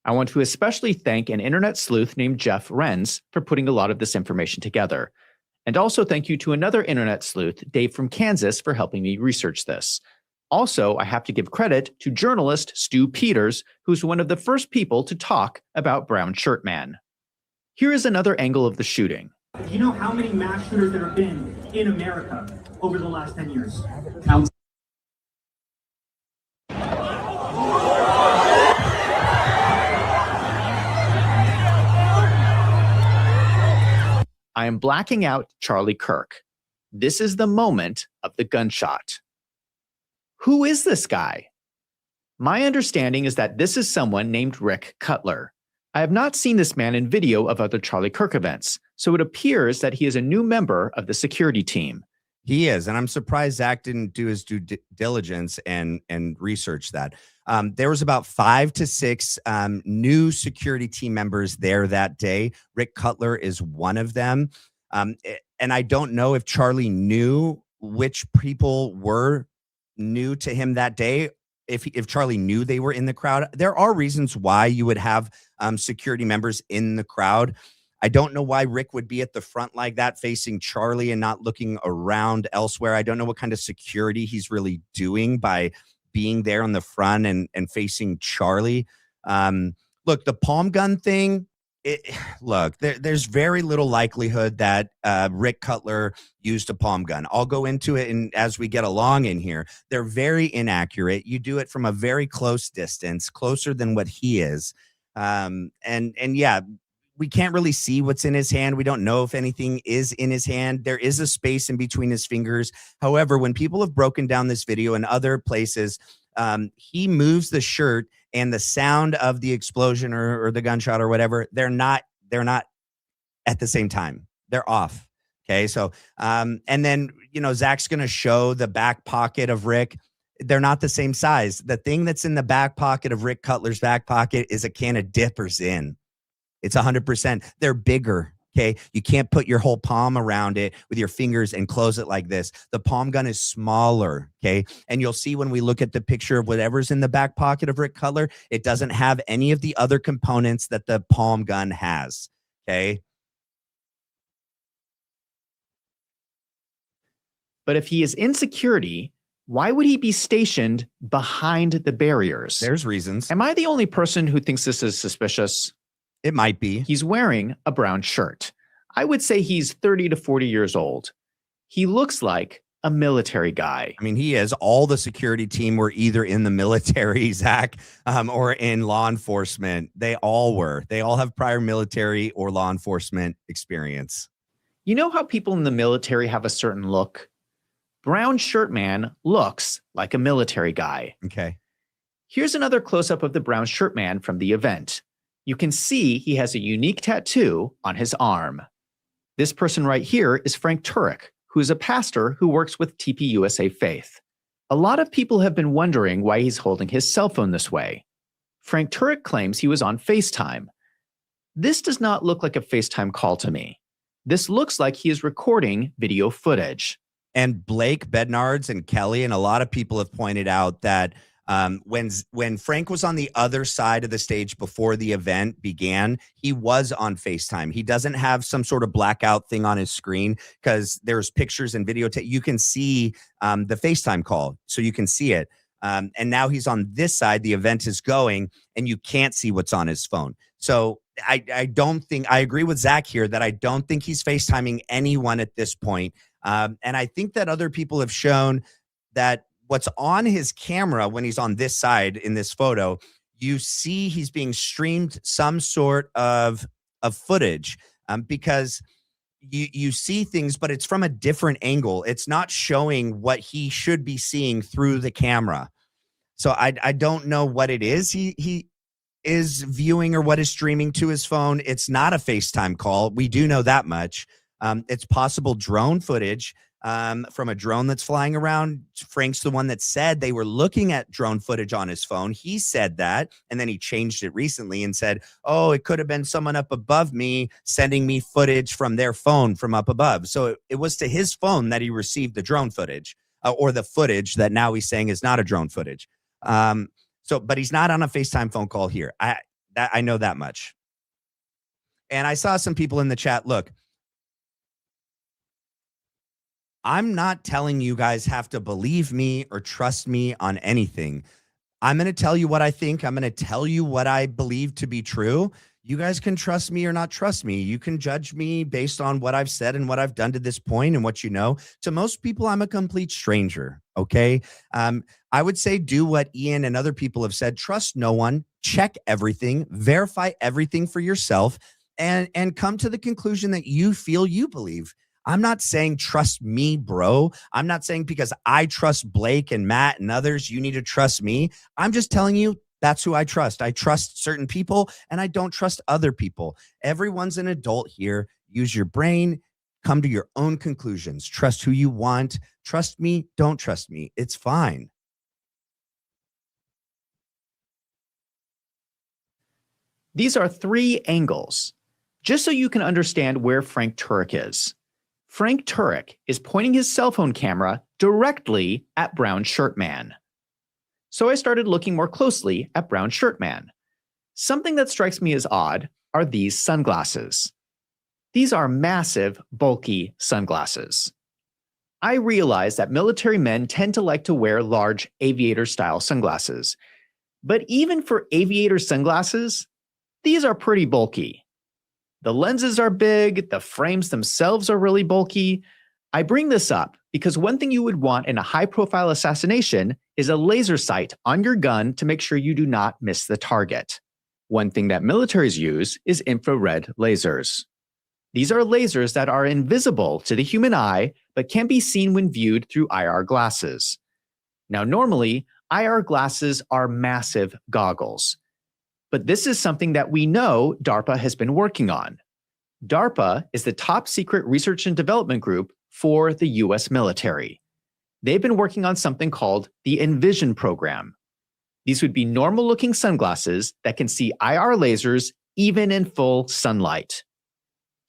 I want to especially thank an internet sleuth named Jeff Renz for putting a lot of this information together. And also thank you to another internet sleuth, Dave from Kansas, for helping me research this. Also, I have to give credit to journalist Stu Peters, who's one of the first people to talk about Brown Shirt Man. Here is another angle of the shooting. Do you know how many mass shooters there have been in America over the last 10 years? I am blacking out Charlie Kirk. This is the moment of the gunshot. Who is this guy? My understanding is that this is someone named Rick Cutler. I have not seen this man in video of other Charlie Kirk events, so it appears that he is a new member of the security team. He is, and I'm surprised Zack didn't do his due diligence and research that. There was about 5 to 6 new security team members there that day. Rick Cutler is one of them. And I don't know if Charlie knew which people were new to him that day. If Charlie knew they were in the crowd, there are reasons why you would have security members in the crowd. I don't know why Rick would be at the front like that, facing Charlie and not looking around elsewhere. I don't know what kind of security he's really doing by being there on the front and facing Charlie. Look, the palm gun thing, there's very little likelihood that Rick Cutler used a palm gun. I'll go into it as we get along in here. They're very inaccurate. You do it from a very close distance, closer than what he is. And yeah, we can't really see what's in his hand. We don't know if anything is in his hand. There is a space in between his fingers. However, when people have broken down this video in other places, he moves the shirt and the sound of the explosion or the gunshot or whatever, they're not at the same time. They're off. Okay. So, and then, Zack's going to show the back pocket of Rick. They're not the same size. The thing that's in the back pocket of Rick Cutler's back pocket is a can of Dippers in. It's 100%. They're bigger. Okay. You can't put your whole palm around it with your fingers and close it like this. The palm gun is smaller. Okay. And you'll see when we look at the picture of whatever's in the back pocket of Rick Cutler, it doesn't have any of the other components that the palm gun has. Okay. But if he is in security, why would he be stationed behind the barriers? There's reasons. Am I the only person who thinks this is suspicious? It might be. He's wearing a brown shirt. I would say he's 30 to 40 years old. He looks like a military guy. I mean, he is. All the security team were either in the military, Zack, or in law enforcement. They all were. They all have prior military or law enforcement experience. You know how people in the military have a certain look? Brown Shirt Man looks like a military guy. Okay. Here's another close-up of the Brown Shirt Man from the event. You can see he has a unique tattoo on his arm. This person right here is Frank Turek, who is a pastor who works with TPUSA Faith. A lot of people have been wondering why he's holding his cell phone this way. Frank Turek claims he was on FaceTime. This does not look like a FaceTime call to me. This looks like he is recording video footage. And Blake Bednards and Kelly and a lot of people have pointed out that when Frank was on the other side of the stage before the event began, he was on FaceTime. He doesn't have some sort of blackout thing on his screen because there's pictures and videotape. You can see the FaceTime call, so you can see it. And now he's on this side. The event is going, and you can't see what's on his phone. So I don't think, I agree with Zack here that I don't think he's FaceTiming anyone at this point. And I think that other people have shown that what's on his camera when he's on this side in this photo, you see he's being streamed some sort of footage because you see things, but it's from a different angle. It's not showing what he should be seeing through the camera. So I don't know what it is he is viewing or what is streaming to his phone. It's not a FaceTime call. We do know that much. It's possible drone footage from a drone that's flying around. Frank's the one that said they were looking at drone footage on his phone. He said that, and then he changed it recently and said, oh, it could have been someone up above me sending me footage from their phone from up above. So it was to his phone that he received the drone footage or the footage that now he's saying is not a drone footage. But he's not on a FaceTime phone call here. I know that much. And I saw some people in the chat, look, I'm not telling you guys have to believe me or trust me on anything. I'm going to tell you what I think. I'm going to tell you what I believe to be true. You guys can trust me or not trust me. You can judge me based on what I've said and what I've done to this point and what you know. To most people, I'm a complete stranger, okay? I would say do what Ian and other people have said. Trust no one. Check everything. Verify everything for yourself and come to the conclusion that you feel you believe. I'm not saying trust me, bro. I'm not saying because I trust Blake and Matt and others, you need to trust me. I'm just telling you that's who I trust. I trust certain people and I don't trust other people. Everyone's an adult here. Use your brain. Come to your own conclusions. Trust who you want. Trust me. Don't trust me. It's fine. These are 3 angles, just so you can understand where Frank Turek is. Frank Turek is pointing his cell phone camera directly at Brown Shirt Man. So I started looking more closely at Brown Shirt Man. Something that strikes me as odd are these sunglasses. These are massive, bulky sunglasses. I realize that military men tend to like to wear large aviator-style sunglasses. But even for aviator sunglasses, these are pretty bulky. The lenses are big, the frames themselves are really bulky. I bring this up because one thing you would want in a high-profile assassination is a laser sight on your gun to make sure you do not miss the target. One thing that militaries use is infrared lasers. These are lasers that are invisible to the human eye, but can be seen when viewed through IR glasses. Now, normally, IR glasses are massive goggles. But this is something that we know DARPA has been working on. DARPA is the top secret research and development group for the US military. They've been working on something called the Envision program. These would be normal-looking sunglasses that can see IR lasers even in full sunlight.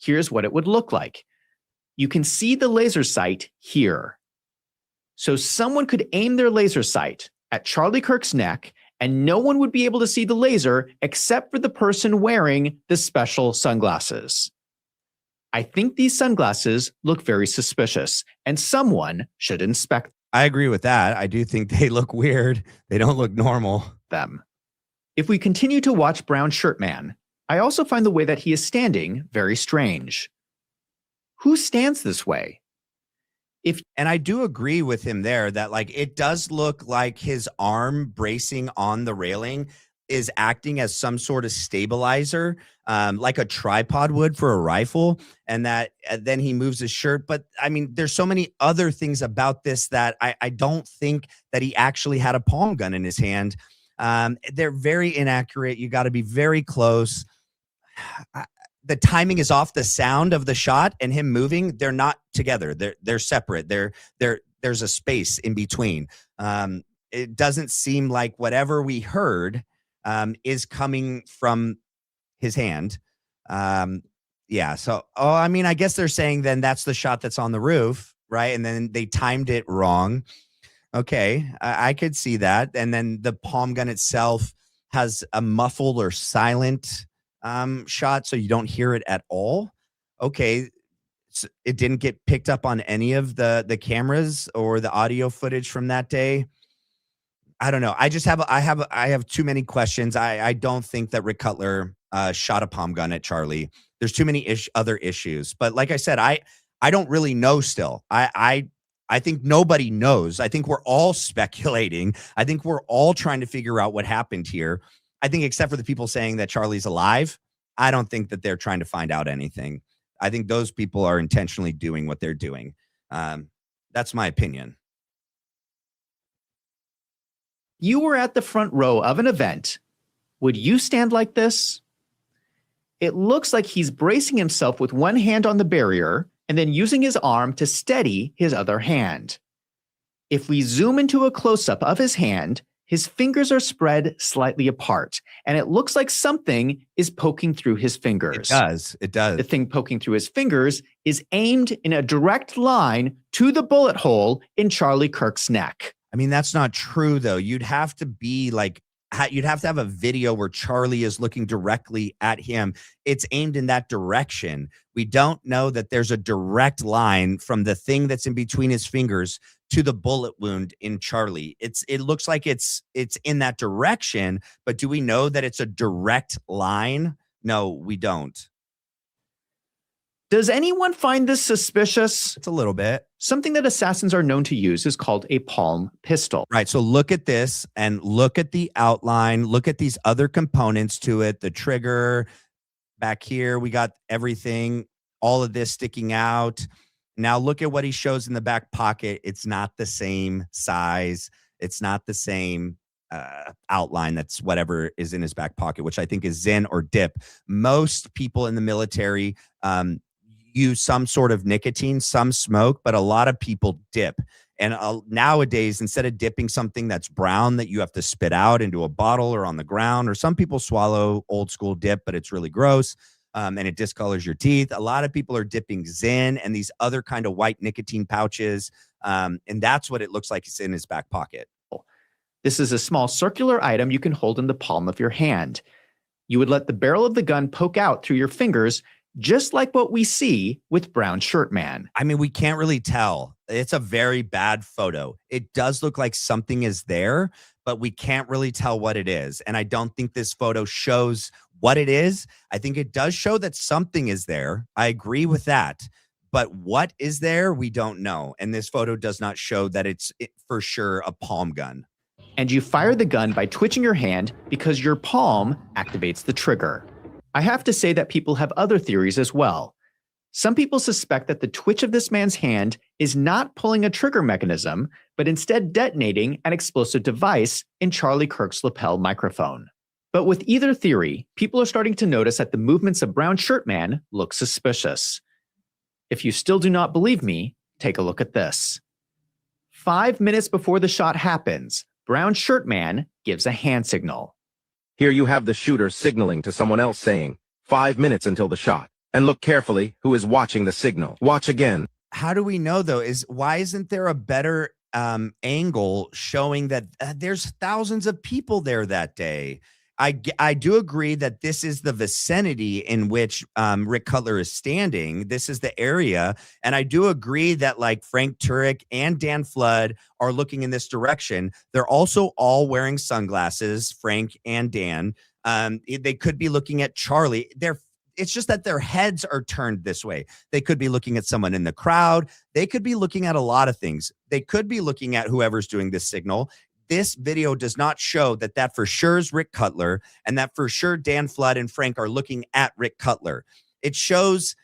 Here's what it would look like. You can see the laser sight here. So someone could aim their laser sight at Charlie Kirk's neck and no one would be able to see the laser except for the person wearing the special sunglasses. I think these sunglasses look very suspicious, and someone should inspect them. I agree with that. I do think they look weird. They don't look normal. If we continue to watch Brown Shirt Man, I also find the way that he is standing very strange. Who stands this way? And I do agree with him there that like it does look like his arm bracing on the railing is acting as some sort of stabilizer, like a tripod would for a rifle, and that then he moves his shirt. But I mean, there's so many other things about this that I don't think that he actually had a palm gun in his hand. They're very inaccurate. You got to be very close. The timing is off. The sound of the shot and him moving, they're not together. They're separate. There's a space in between. It doesn't seem like whatever we heard is coming from his hand. Yeah. So, I mean, I guess they're saying then that's the shot that's on the roof, right? And then they timed it wrong. Okay, I could see that. And then the palm gun itself has a muffled or silent shot, so you don't hear it at all. Okay, so it didn't get picked up on any of the cameras or the audio footage from that day. I don't know. I have too many questions. I don't think that Rick Cutler shot a palm gun at Charlie. There's too many other issues. But like I said, I don't really know still. I think nobody knows. I think we're all speculating. I think we're all trying to figure out what happened here. I think except for the people saying that Charlie's alive, I don't think that they're trying to find out anything. I think those people are intentionally doing what they're doing. That's my opinion. You were at the front row of an event. Would you stand like this? It looks like he's bracing himself with one hand on the barrier and then using his arm to steady his other hand. If we zoom into a close-up of his hand, his fingers are spread slightly apart, and it looks like something is poking through his fingers. It does. The thing poking through his fingers is aimed in a direct line to the bullet hole in Charlie Kirk's neck. I mean, that's not true, though. You'd have to be like, you'd have to have a video where Charlie is looking directly at him. It's aimed in that direction. We don't know that there's a direct line from the thing that's in between his fingers to the bullet wound in Charlie. It looks like it's in that direction, but do we know that it's a direct line? No, we don't. Does anyone find this suspicious? It's a little bit. Something that assassins are known to use is called a palm pistol. Right. So look at this and look at the outline. Look at these other components to it. The trigger back here. We got everything, all of this sticking out. Now look at what he shows in the back pocket. It's not the same size. It's not the same outline. That's whatever is in his back pocket, which I think is Zen or dip. Most people in the military use some sort of nicotine, some smoke, but a lot of people dip. And nowadays, instead of dipping something that's brown that you have to spit out into a bottle or on the ground, or some people swallow old school dip, but it's really gross and it discolors your teeth. A lot of people are dipping Zen and these other kind of white nicotine pouches. And that's what it looks like it's in his back pocket. This is a small circular item you can hold in the palm of your hand. You would let the barrel of the gun poke out through your fingers, just like what we see with Brown Shirt Man. I mean, we can't really tell. It's a very bad photo. It does look like something is there, but we can't really tell what it is. And I don't think this photo shows what it is. I think it does show that something is there. I agree with that. But what is there, we don't know. And this photo does not show that it's for sure a palm gun. And you fire the gun by twitching your hand because your palm activates the trigger. I have to say that people have other theories as well. Some people suspect that the twitch of this man's hand is not pulling a trigger mechanism, but instead detonating an explosive device in Charlie Kirk's lapel microphone. But with either theory, people are starting to notice that the movements of Brown Shirt Man look suspicious. If you still do not believe me, take a look at this. 5 minutes before the shot happens, Brown Shirt Man gives a hand signal. Here you have the shooter signaling to someone else saying, 5 minutes until the shot. And look carefully who is watching the signal. Watch again. How do we know, though? Why isn't there a better angle showing that there's thousands of people there that day? I do agree that this is the vicinity in which Rick Cutler is standing. This is the area. And I do agree that like Frank Turek and Dan Flood are looking in this direction. They're also all wearing sunglasses, Frank and Dan. They could be looking at Charlie. It's just that their heads are turned this way. They could be looking at someone in the crowd. They could be looking at a lot of things. They could be looking at whoever's doing this signal. This video does not show that for sure is Rick Cutler and that for sure Dan Flood and Frank are looking at Rick Cutler. It shows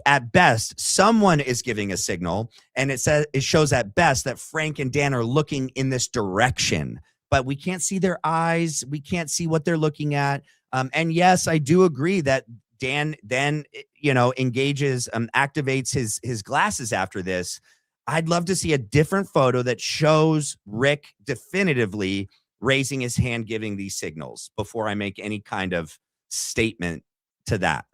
at best someone is giving a signal, and it shows at best that Frank and Dan are looking in this direction, but we can't see their eyes. We can't see what they're looking at. And yes, I do agree that Dan then, engages, activates his glasses after this. I'd love to see a different photo that shows Rick definitively raising his hand, giving these signals before I make any kind of statement to that.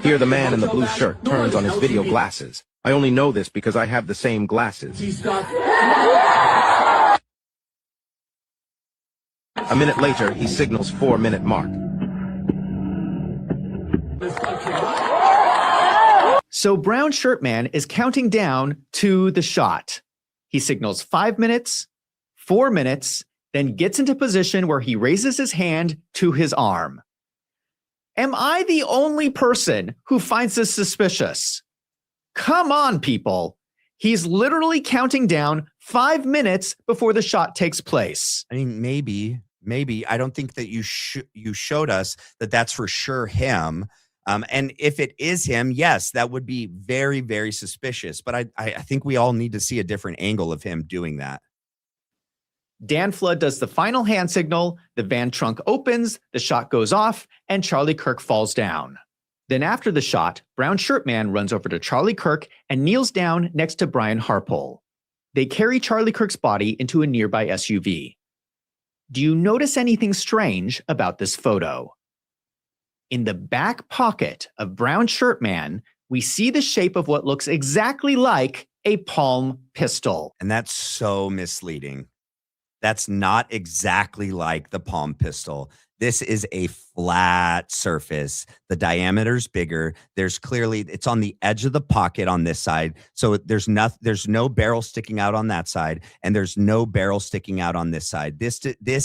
Here, the man in the blue shirt turns on his video glasses. I only know this because I have the same glasses. A minute later, he signals 4-minute mark. So Brown Shirt Man is counting down to the shot. He signals 5 minutes, 4 minutes, then gets into position where he raises his hand to his arm. Am I the only person who finds this suspicious? Come on, people. He's literally counting down 5 minutes before the shot takes place. I mean, maybe. I don't think that you showed us that that's for sure him. And if it is him, yes, that would be very, very suspicious. But I think we all need to see a different angle of him doing that. Dan Flood does the final hand signal, the van trunk opens, the shot goes off, and Charlie Kirk falls down. Then after the shot, Brown Shirt Man runs over to Charlie Kirk and kneels down next to Brian Harpole. They carry Charlie Kirk's body into a nearby SUV. Do you notice anything strange about this photo? In the back pocket of Brown Shirt Man, we see the shape of what looks exactly like a palm pistol. And that's so misleading. That's not exactly like the palm pistol. This is a flat surface. The diameter's bigger. There's clearly, it's on the edge of the pocket on this side. So there's no barrel sticking out on that side, and there's no barrel sticking out on this side. This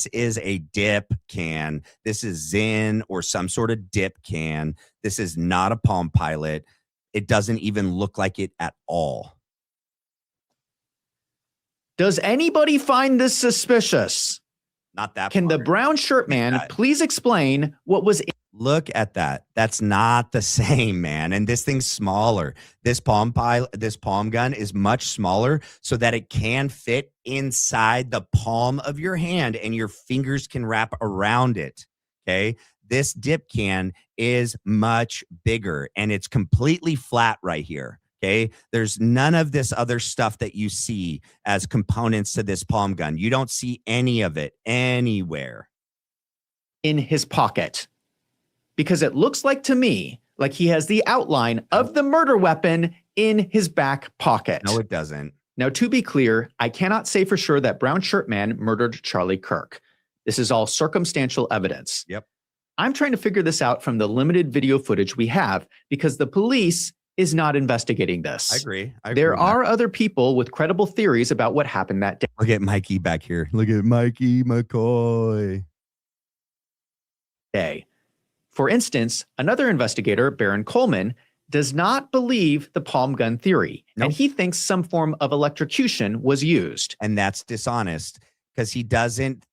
is a dip can. This is Zin or some sort of dip can. This is not a Palm Pilot. It doesn't even look like it at all. Does anybody find this suspicious? Not that. Can the Brown Shirt Man please explain what was in? Look at that. That's not the same, man. And this thing's smaller. This palm gun is much smaller so that it can fit inside the palm of your hand and your fingers can wrap around it. Okay. This dip can is much bigger and it's completely flat right here. Okay, there's none of this other stuff that you see as components to this palm gun. You don't see any of it anywhere. In his pocket. Because it looks like to me like he has the outline of the murder weapon in his back pocket. No, it doesn't. Now, to be clear, I cannot say for sure that Brown Shirt Man murdered Charlie Kirk. This is all circumstantial evidence. Yep. I'm trying to figure this out from the limited video footage we have because the police is not investigating this. I agree. There are other people with credible theories about what happened that day. Look at Mikey back here. Look at Mikey McCoy. For instance, another investigator, Baron Coleman, does not believe the palm gun theory, and he thinks some form of electrocution was used. And that's dishonest because he doesn't.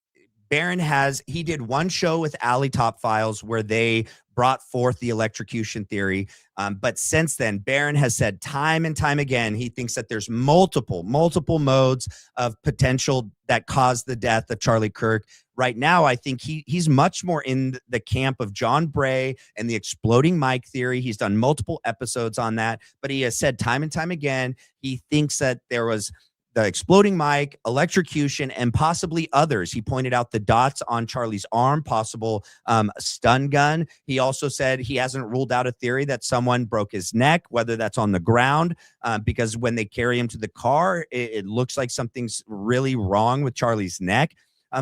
Baron he did one show with Alley Top Files where they brought forth the electrocution theory. But since then, Baron has said time and time again, he thinks that there's multiple modes of potential that caused the death of Charlie Kirk. Right now, I think he's much more in the camp of John Bray and the exploding mic theory. He's done multiple episodes on that, but he has said time and time again, he thinks that there was the exploding mic, electrocution, and possibly others. He pointed out the dots on Charlie's arm, possible stun gun. He also said he hasn't ruled out a theory that someone broke his neck, whether that's on the ground, because when they carry him to the car, it looks like something's really wrong with Charlie's neck,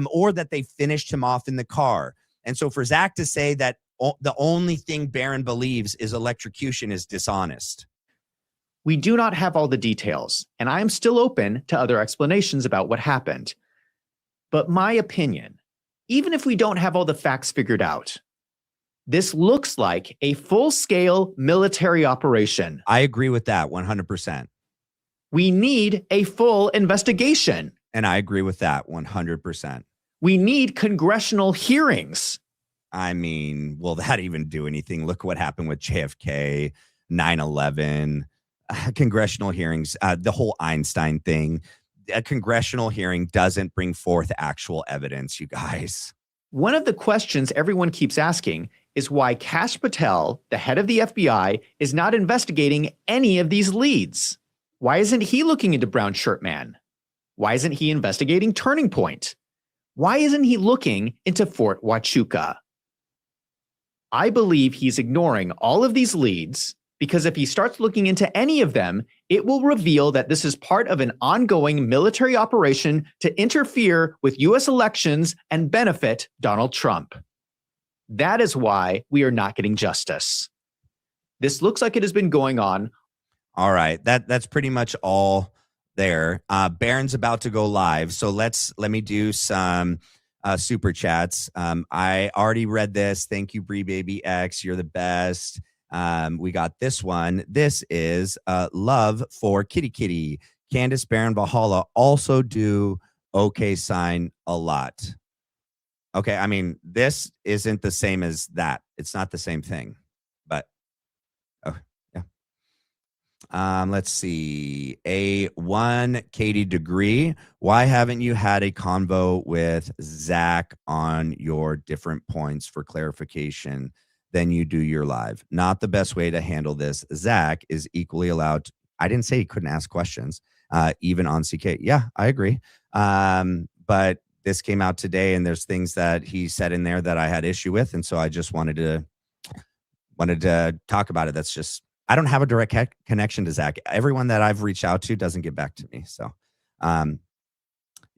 or that they finished him off in the car. And so for Zack to say that the only thing Baron believes is electrocution is dishonest. We do not have all the details, and I am still open to other explanations about what happened. But my opinion, even if we don't have all the facts figured out, this looks like a full-scale military operation. I agree with that 100%. We need a full investigation. And I agree with that 100%. We need congressional hearings. I mean, will that even do anything? Look what happened with JFK, 9/11. Congressional hearings, the whole Einstein thing. A congressional hearing doesn't bring forth actual evidence, you guys. One of the questions everyone keeps asking is why Kash Patel, the head of the FBI, is not investigating any of these leads. Why isn't he looking into Brown Shirt Man? Why isn't he investigating Turning Point? Why isn't he looking into Fort Huachuca? I believe he's ignoring all of these leads because if he starts looking into any of them, it will reveal that this is part of an ongoing military operation to interfere with US elections and benefit Donald Trump. That is why we are not getting justice. This looks like it has been going on. All right. That's pretty much all there. Barron's about to go live. So let me do some super chats. I already read this. Thank you, Bree Baby X. You're the best. We got this one. This is love for Kitty Kitty. Candace Barron Valhalla also do okay sign a lot. Okay, I mean, this isn't the same as that. It's not the same thing, but oh yeah. Let's see. A1 Katie Degree. Why haven't you had a convo with Zack on your different points for clarification than you do your live? Not the best way to handle this. Zack is equally allowed. I didn't say he couldn't ask questions, even on CK. Yeah, I agree. But this came out today, and there's things that he said in there that I had issue with, and so I just wanted to talk about it. That's just, I don't have a direct connection to Zack. Everyone that I've reached out to doesn't get back to me. So,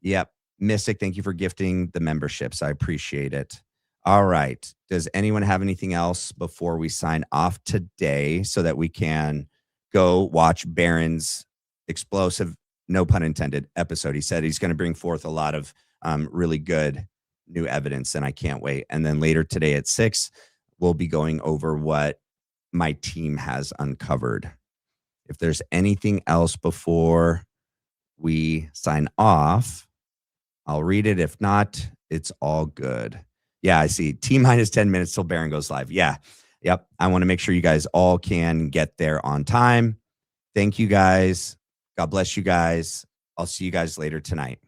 yep. Mystic, thank you for gifting the memberships. I appreciate it. All right. Does anyone have anything else before we sign off today so that we can go watch Barron's explosive, no pun intended, episode? He said he's going to bring forth a lot of really good new evidence, and I can't wait. And then later today at 6, we'll be going over what my team has uncovered. If there's anything else before we sign off, I'll read it. If not, it's all good. Yeah, I see. T-minus 10 minutes till Barron goes live. Yeah. Yep. I want to make sure you guys all can get there on time. Thank you guys. God bless you guys. I'll see you guys later tonight.